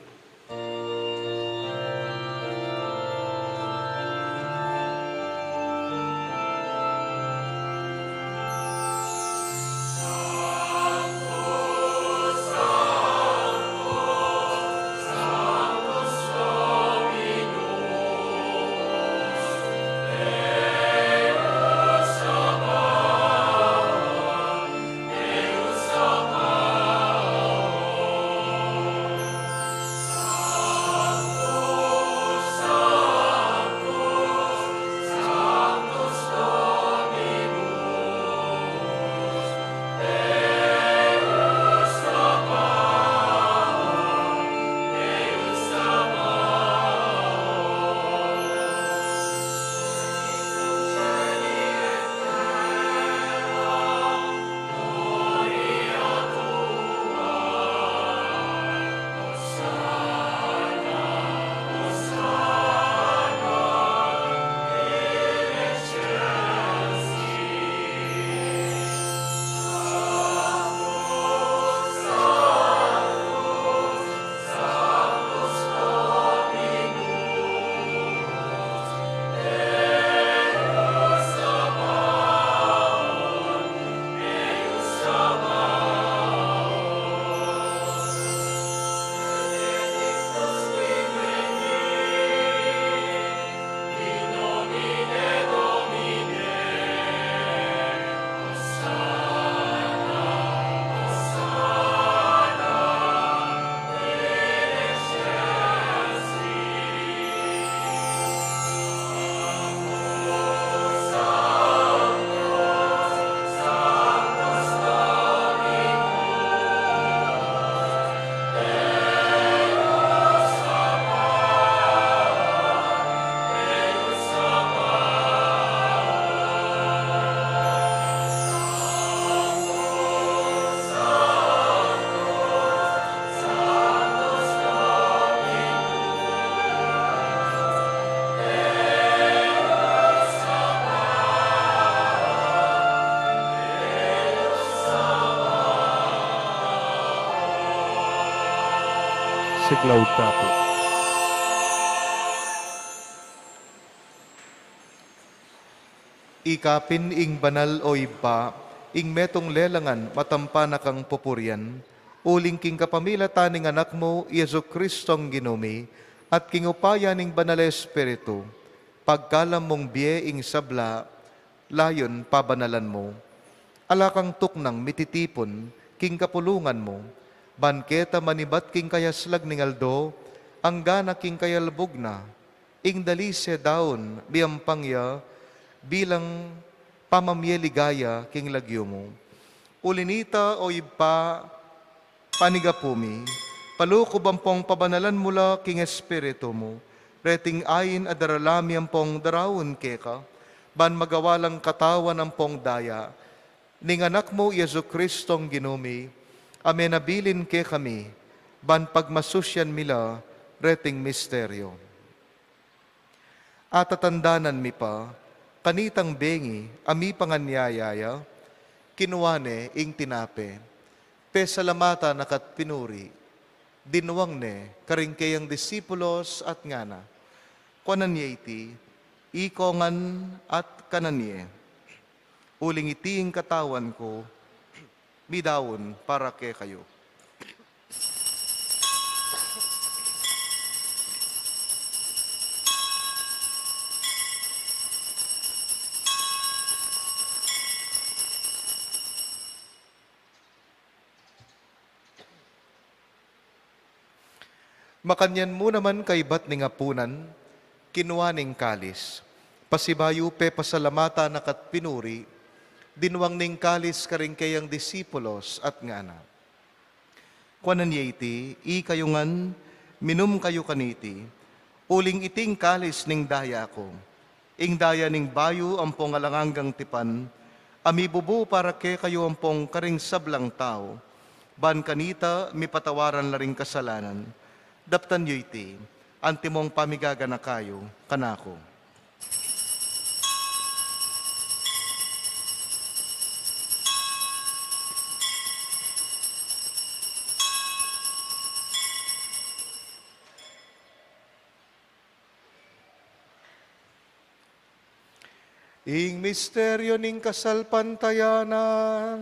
Si Cloud ka po. Ikapin ing banal o iba, ing metong lelangan matampa na kang pupuryan, uling king kapamila taning anak mo, Yesu Kristong ginumi, at king upaya ning banal espiritu, pagkalam mong biye ing sabla, layon pabanalan mo. Alakang tuknang mititipon, king kapulungan mo, banketa manibat king kayaslag ning aldo, ang gana king kayalbog na, ing dalise daon, biyampangya, bilang pamamyeligaya king lagyo mo. Ulinita o ipa panigapumi, palukob ang pong pabanalan mula king espiritu mo, reting ayin adaralami ang pong darawon keka, ban magawalang katawan ang pong daya, ning anak mo Yesu Kristong ginumi, amenabilin ke kami, ban pagmasusyan mila, reting misteryo. At tatandanan mi pa, kanitang bengi, ami panganyayaya, kinuwane ing tinape, pesalamata nakat pinuri, dinuwang ne, karingkayang disipulos at ngana, kwananyeti, ikongan at kananye, uling itiing katawan ko, midawon para ke kayo. Makanyan mo naman kay bat ning apunan, kinuha ning kalis, pasibayo pe pasalamata nakat pinuri, dinwang ning kalis karing kayang disipulos at ngana. Kuanan niya iti, kayungan, minum kayo kaniti, uling iting kalis ning daya ko. Ing daya ning bayo ampong alangangang tipan, amibubu para ke kayo ampong karing sablang tao, ban kanita mi patawaran la ring kasalanan. Daptan yu iti, antimong pamigagana kayo, kanako. Ing misteryo ning kasalpantayanan,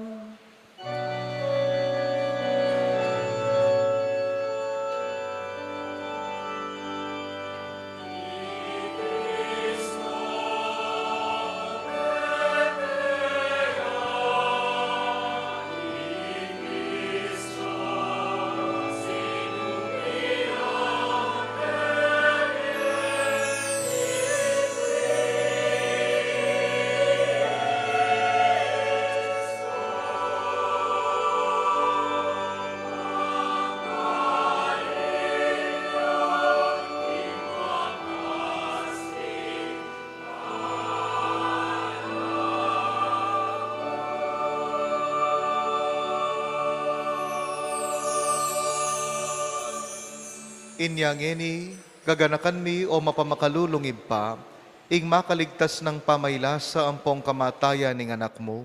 inyang ini, gaganakan mi o mapamakalulungib pa, ing makaligtas ng pamayla sa ampong kamatayan ning anak mo,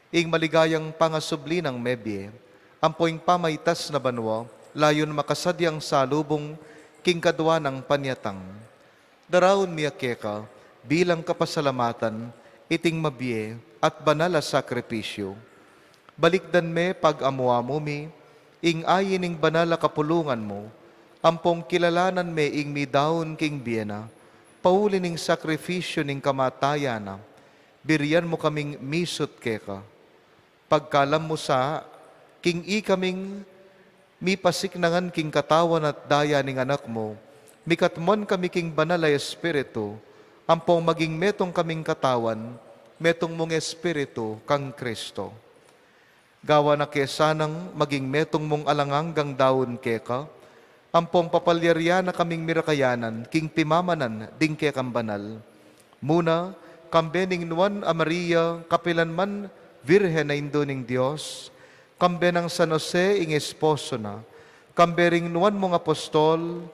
ing maligayang pangasubli ng mebye, ampoing pamaytas na banwa, layon makasadyang salubong, king kadwa ng panyatang. Daraon mi akeka, bilang kapasalamatan, iting mabye at banala sakripisyo. Balikdan me pag-amua mo mi, ing ayining banala kapulungan mo, ampong kilalanan me ing midaon king biena, pauli ning sakrifisyo ning kamatayana, biriyan mo kaming misut keka. Pagkalam mo sa, king kaming mipasiknangan king katawan at daya ning anak mo, mikatmon kami king banalay espiritu, ampong maging metong kaming katawan, metong mong espiritu kang Kristo. Gawa na kesanang maging metong mong alanganggang daon keka, ampong papalyarya na kaming mirakayanan, king pimamanan, ding ke kambanal. Muna, kambening nuan a Maria, kapilan man, Virhen na indo ning Diyos, kambe ng San Jose, ing esposo na, kambering nuan mong apostol,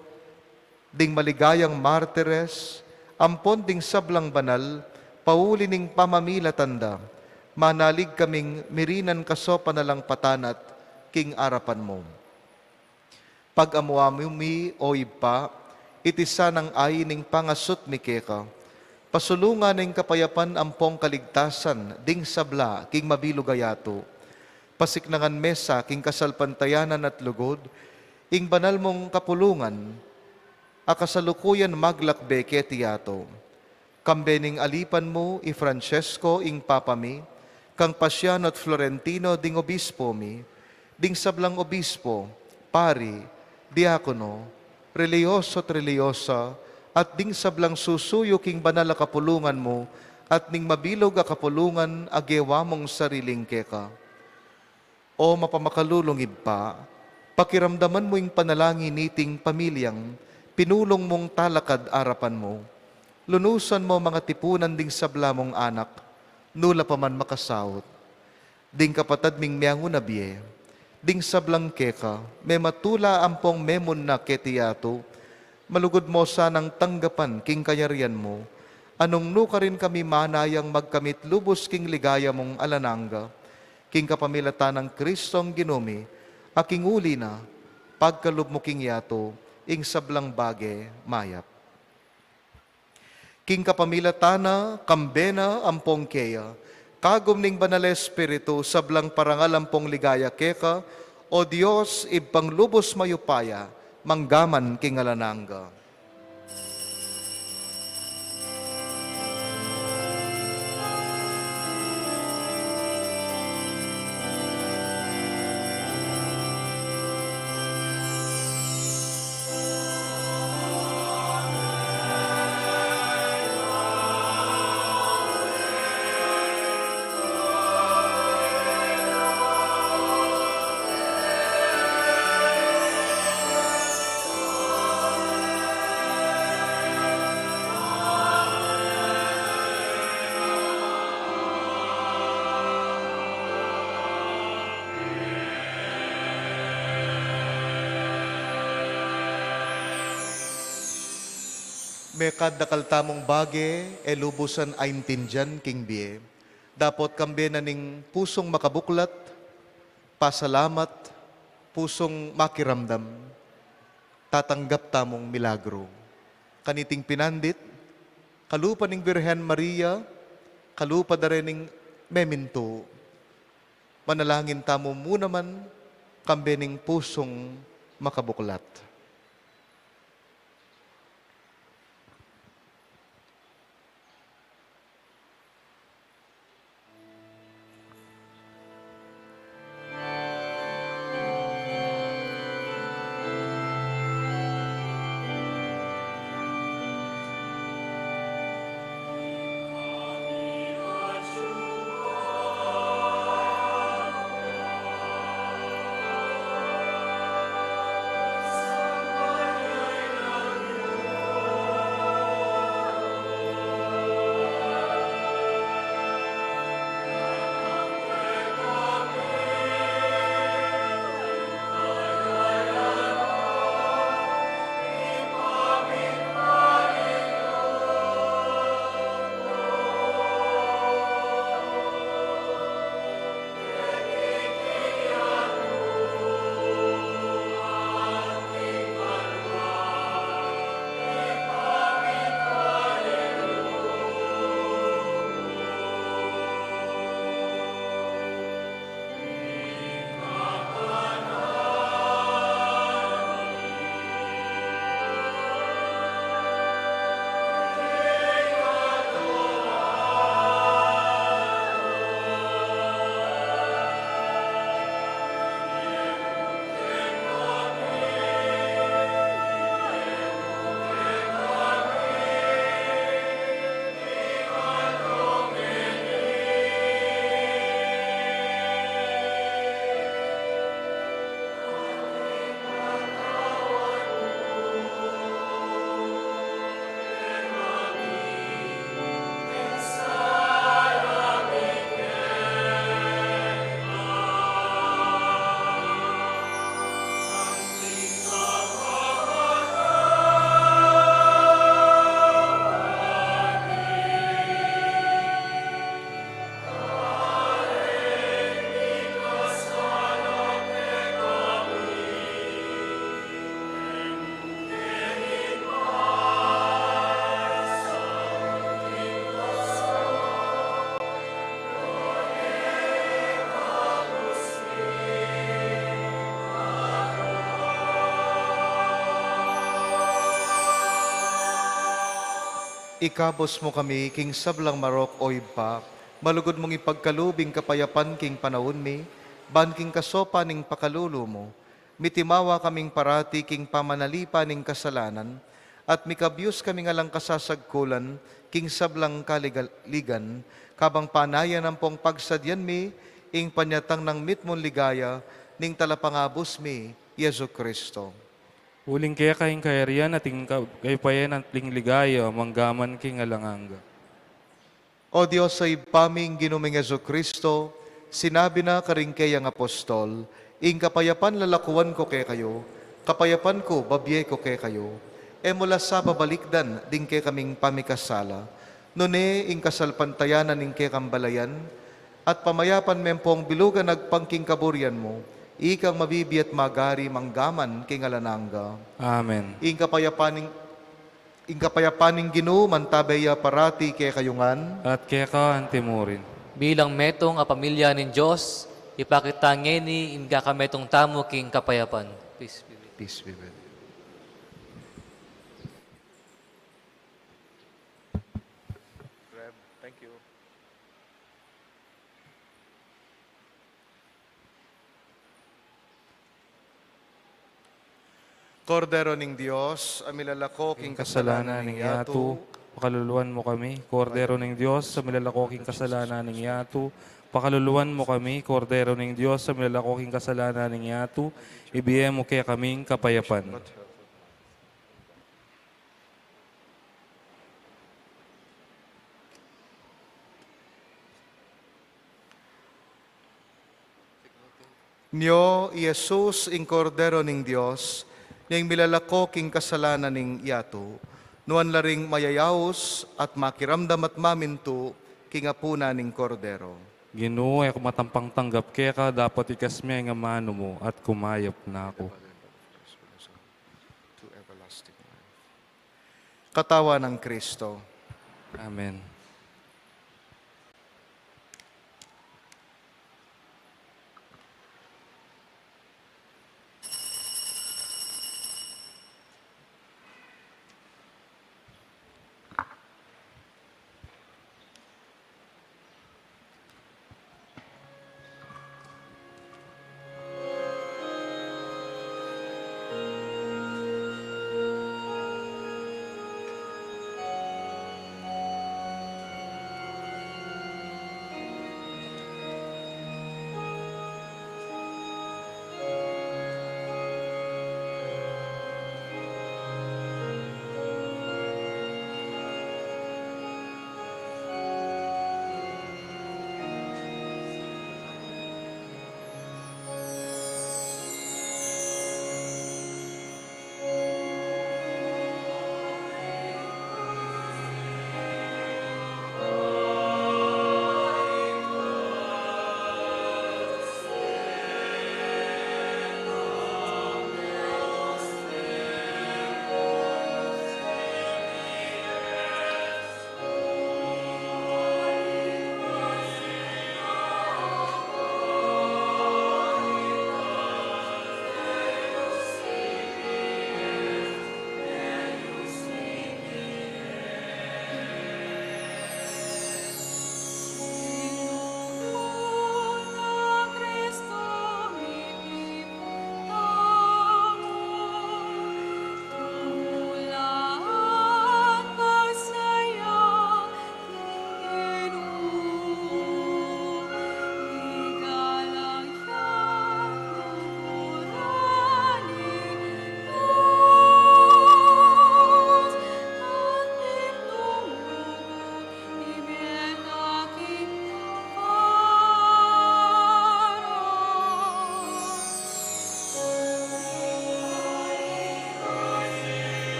ding maligayang martires, ampon ding sablang banal, pauli ning pamamilatanda, manalig kaming mirinan kaso panalang patanat, king arapan mo. Pag-amua mi o ipa, itisa ng ayining pangasot mi keka, pasulungan ng kapayapan ampong kaligtasan, ding sabla, king mabilugayato, pasiknangan mesa, king kasalpantayanan at lugod, ing banal mong kapulungan, akasalukuyan maglakbe ketiyato, kambening alipan mo, i Francesco, ing papami, kang Pasiano at Florentino, ding obispo mi, ding sablang obispo, pari, diakono, reliyoso at reliyosa, at ding sablang susuyo king banal a kapulungan mo, at ning mabilog a kapulungan agewa mong sariling keka. O mapamakalulungib pa, pakiramdaman mo ing panalangin niting pamilyang, pinulong mong talakad arapan mo, lunusan mo mga tipunan ding sabla mong anak, nula pa man makasawot, ding kapatad ming miyango na biye, ding sablang keka, may matula ampong memon na ketiyato, malugod mo sanang tanggapan king kayarian mo, anong nuka rin kami manayang magkamit lubos king ligaya mong alananga, king kapamilatan ng Kristong ginumi, aking uli na, pagkalub mo king yato, ing sablang bage mayap. King kapamilatana, kambena, ampong keya, kagom ning banal espiritu, sablang parangal ampong ligaya keka, o Diyos, ipang lubos mayupaya, manggaman king alananga. May kadakal tamong bage, lubusan aintindyan king biye. Dapot kambe na ning pusong makabuklat, pasalamat, pusong makiramdam, tatanggap tamong milagro. Kaniting pinandit, kalupa ning Birhen Maria, kalupa da rin ning meminto. Manalangin tamo muna man, kambe ning pusong makabuklat. Ikabos mo kami, king sablang marok o pa, malugod mong ipagkalubing kapayapan king panahon mi, ban king kasopa ning pakalulo mo, mitimawa kaming parati king pamanalipa ning kasalanan, at mikabyus kami nga lang kasasagkulan, king sablang kaligaligan, kabang panayan ang pong pagsadyan mi, ing panyatang ng mitmon ligaya, ning talapangabos mi, Yesu Kristo. Uling kaya kaing kaerian at kaypayan at ling ligaya, manggaman king alanganga. O Diyos sa ipaming ginuming Yesu Kristo, sinabi na karing kayang apostol, ing kapayapan lalakuan ko kay kayo, kapayapan ko babye ko kay kayo, mula sa babalikdan ding kay kaming pamikasala, nune ing kasalpantayanan ning kay kambalayan, at pamayapan mempong bilugan nagpangking kaburian mo, ikang mabibiyat magari manggaman king alananga. Amen. Ing kapayapaning Ginoo mantabeya parati kay kayungan. At kaya ka antimurin. Bilang metong a pamilya ng Diyos, ipakita ngeni inga kametong tamo king kapayapan. Peace be with you. Peace be with you. Thank you. Kordero ning Dios, amilalako king Kasalanan ng yato, pakaluluan mo kami. Kordero ng Diyos, sa milalakoking kasalanan ng yato, pakaluluan mo kami. Kordero ng Diyos, sa milalakoking kasalanan ng yato, ibigay mo kaya kaming kapayapan. Nyo, Jesus, ing Kordero ning Dios, ning milalako king kasalanan ning yato, nuan laring mayayawos at makiramdam at maminto, kingapuna ning kordero. Ginoo, ay kumatampang tanggap kaya ka, dapat ikasmi nga mano mo at kumayap na ako. To everlasting life. Katawan ng Kristo. Amen.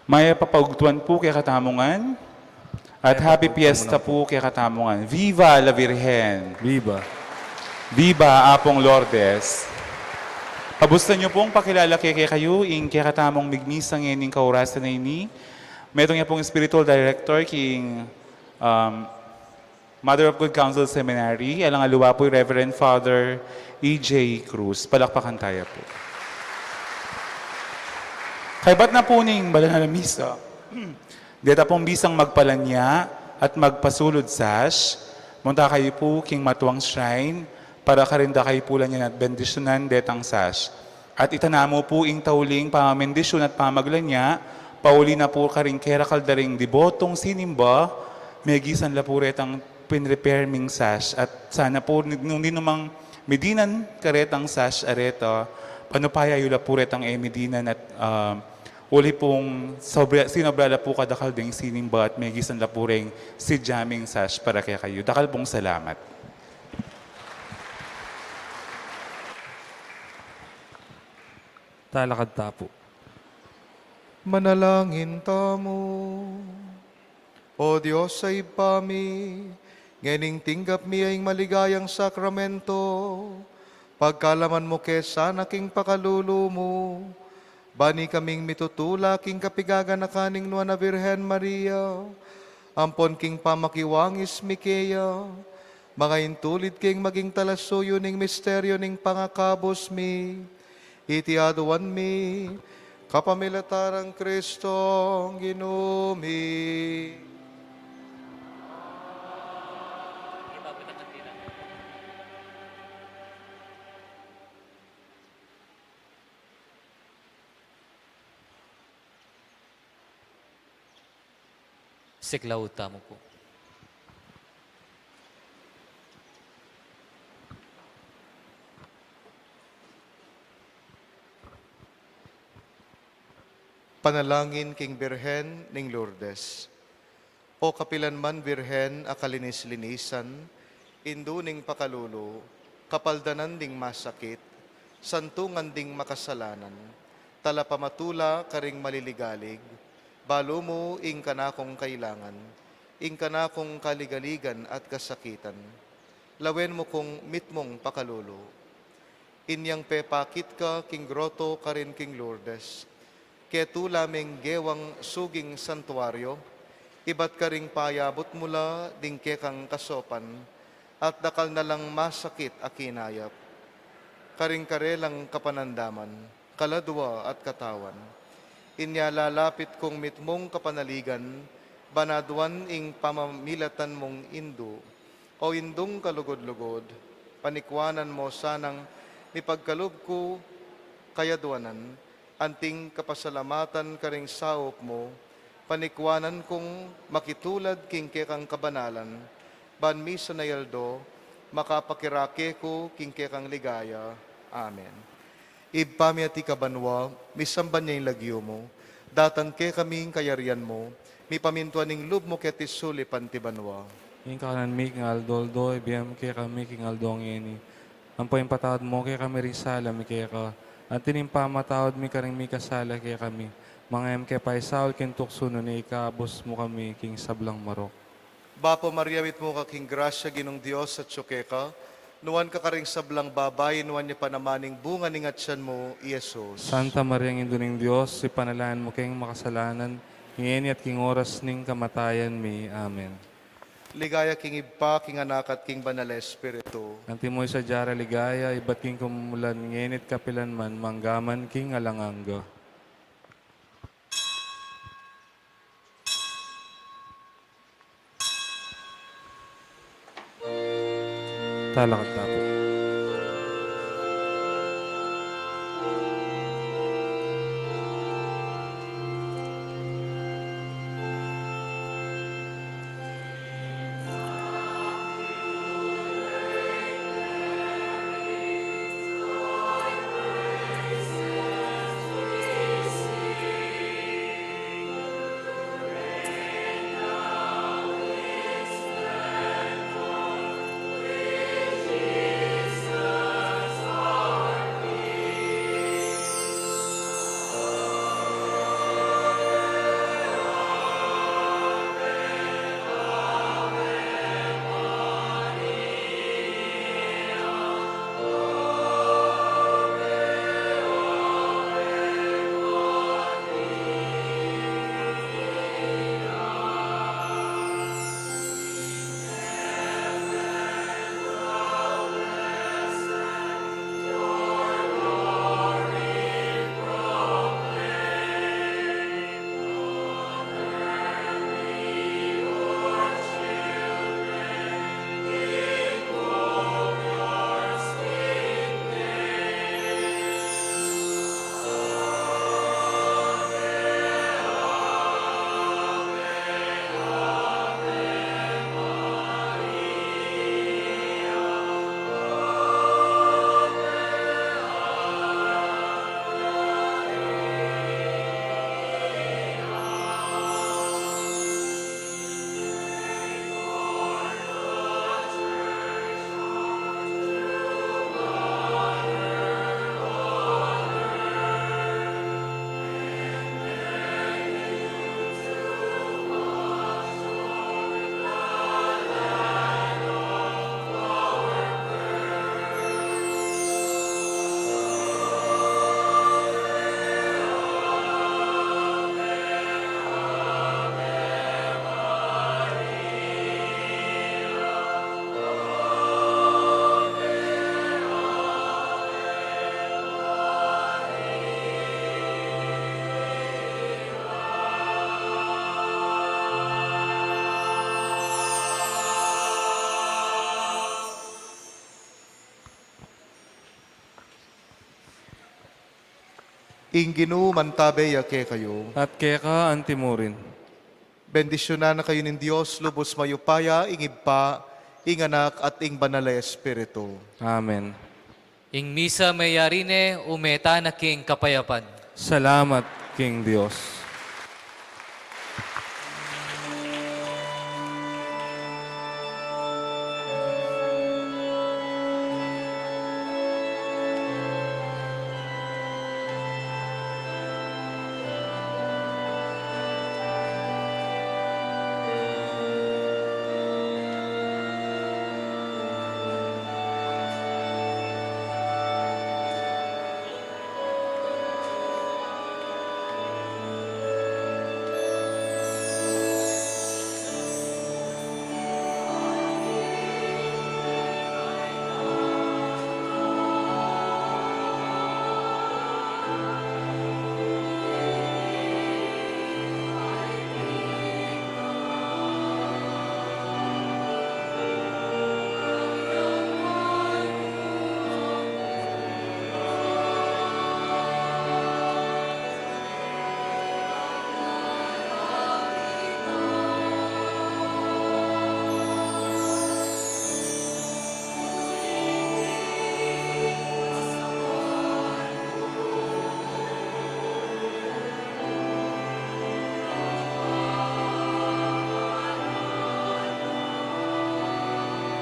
Maya papagtuan po kay Katamungan. At happy fiesta po kay Katamungan. Viva la Virgen! Viva. Viva Apong Lourdes! Kabusta niyo pong pakilala kay kayo ing kay Katamong migmisang ining kaurasan na ini. Metong niya pong spiritual director king Mother of Good Counsel Seminary. Alang aluwa po Reverend Father E.J. Cruz. Palakpakan tayo po. Kaibat na po ning balan na misa. Deta pong bisang magpalanya at magpasulod sash. Munta kayo po king matuang shrine para karinda kayo po lang yan at bendisyonan detang sash. At itanamo po ing tauling pamamendisyon at pamaglanya, pauli na po karing kera kaldaring dibotong sinimba, megisan la po retang pinrepair ming sash. At sana po, nung dinumang medinan karetang sash areta, panupaya yula po retang medinan at uli pong sinobrala po kadakal ding sinimba at megisan la po ring si jamming sash para kaya kayo. Dakal pong salamat. Talakad tapo. Manalangin tamo. O Diyos sa ipami, ngening tinggap mi ay maligayang sakramento, pagkalaman mo kesana king pakalulu mo, bani kaming mitutula king kapigaganakaning nuan na Virgen Maria, ampon king pamakiwangis Mikeya, mga intulid king maging talasuyo ning misteryo ning pangakabos mi, itiaduan mi, kapamilatarang Kristong ginumi. Siklaw tamo po. Panalangin king Birhen ning Lourdes. O kapilanman Birhen akalinis-linisan, indu ning pakalulo, kapaldanan ding masakit, santungan ding makasalanan, talapamatula karing maliligalig, balo mo ing kanakong kailangan, ing kanakong kaligaligan at kasakitan, lawen mo kong mitmong pakalulo. Inyang pepakit ka king groto karin king Lourdes, ketu lameng gewang suging santuaryo, ibat ka ring payabot mula ding kekang kasopan, at dakal na lang masakit akinayap. Karing karelang kapanandaman, kaladwa at katawan. Inya lalapit kong mitmong kapanaligan, banaduan ing pamamilatan mong indo, o indong kalugod-lugod, panikwanan mo sanang ipagkaloob ko kayaduanan, anting kapasalamatan karing saop mo, panikwanan kong makitulad king kekang kabanalan, banmi sa nayaldo, makapakirake ko king kekang ligaya. Amen. Ibpami ati kabanwa, misamban niya yung lagyo mo, datan ke kaming kayarian mo, mi pamintuan ning lub mo ketis sulipan ti banwa. Yung kanan mi king aldoldo, ibiyam kay kami king aldong ini. Ang po yung patawad mo kay kami risala mi kay ka. At tinimpa matawad mi karing mi kasala kay kami. Mga MK paisaul king tuksuno ni ikabos mo kami king sablang marok. Bapo Maria, mit mo ka king grasya ginong Diyos at syukeka, nuwan ka karing sablang babay, nuwan niya panamaning bunga ning atsan mo, Iyesus. Santa Maria ng Induning Diyos, si panalahan mo kayong makasalanan, ngayon at king oras ning kamatayan mi. Amen. Ligaya king ibpa, king anak at king banal na espiritu. Antimoy sa jara ligaya, ibat king kumulan, ngayon at kapilan man, manggaman king alangangga. Talakad tapo. ing Ginoo mantabe yake kayo. At keka antimurin. Bendisyonan na kayo ng Diyos, lubos mayupaya, ing Iba, ing Anak, at ing Banal na Espiritu. Amen. Ing misa mayarine umeta na king kapayapan. Salamat, King Dios.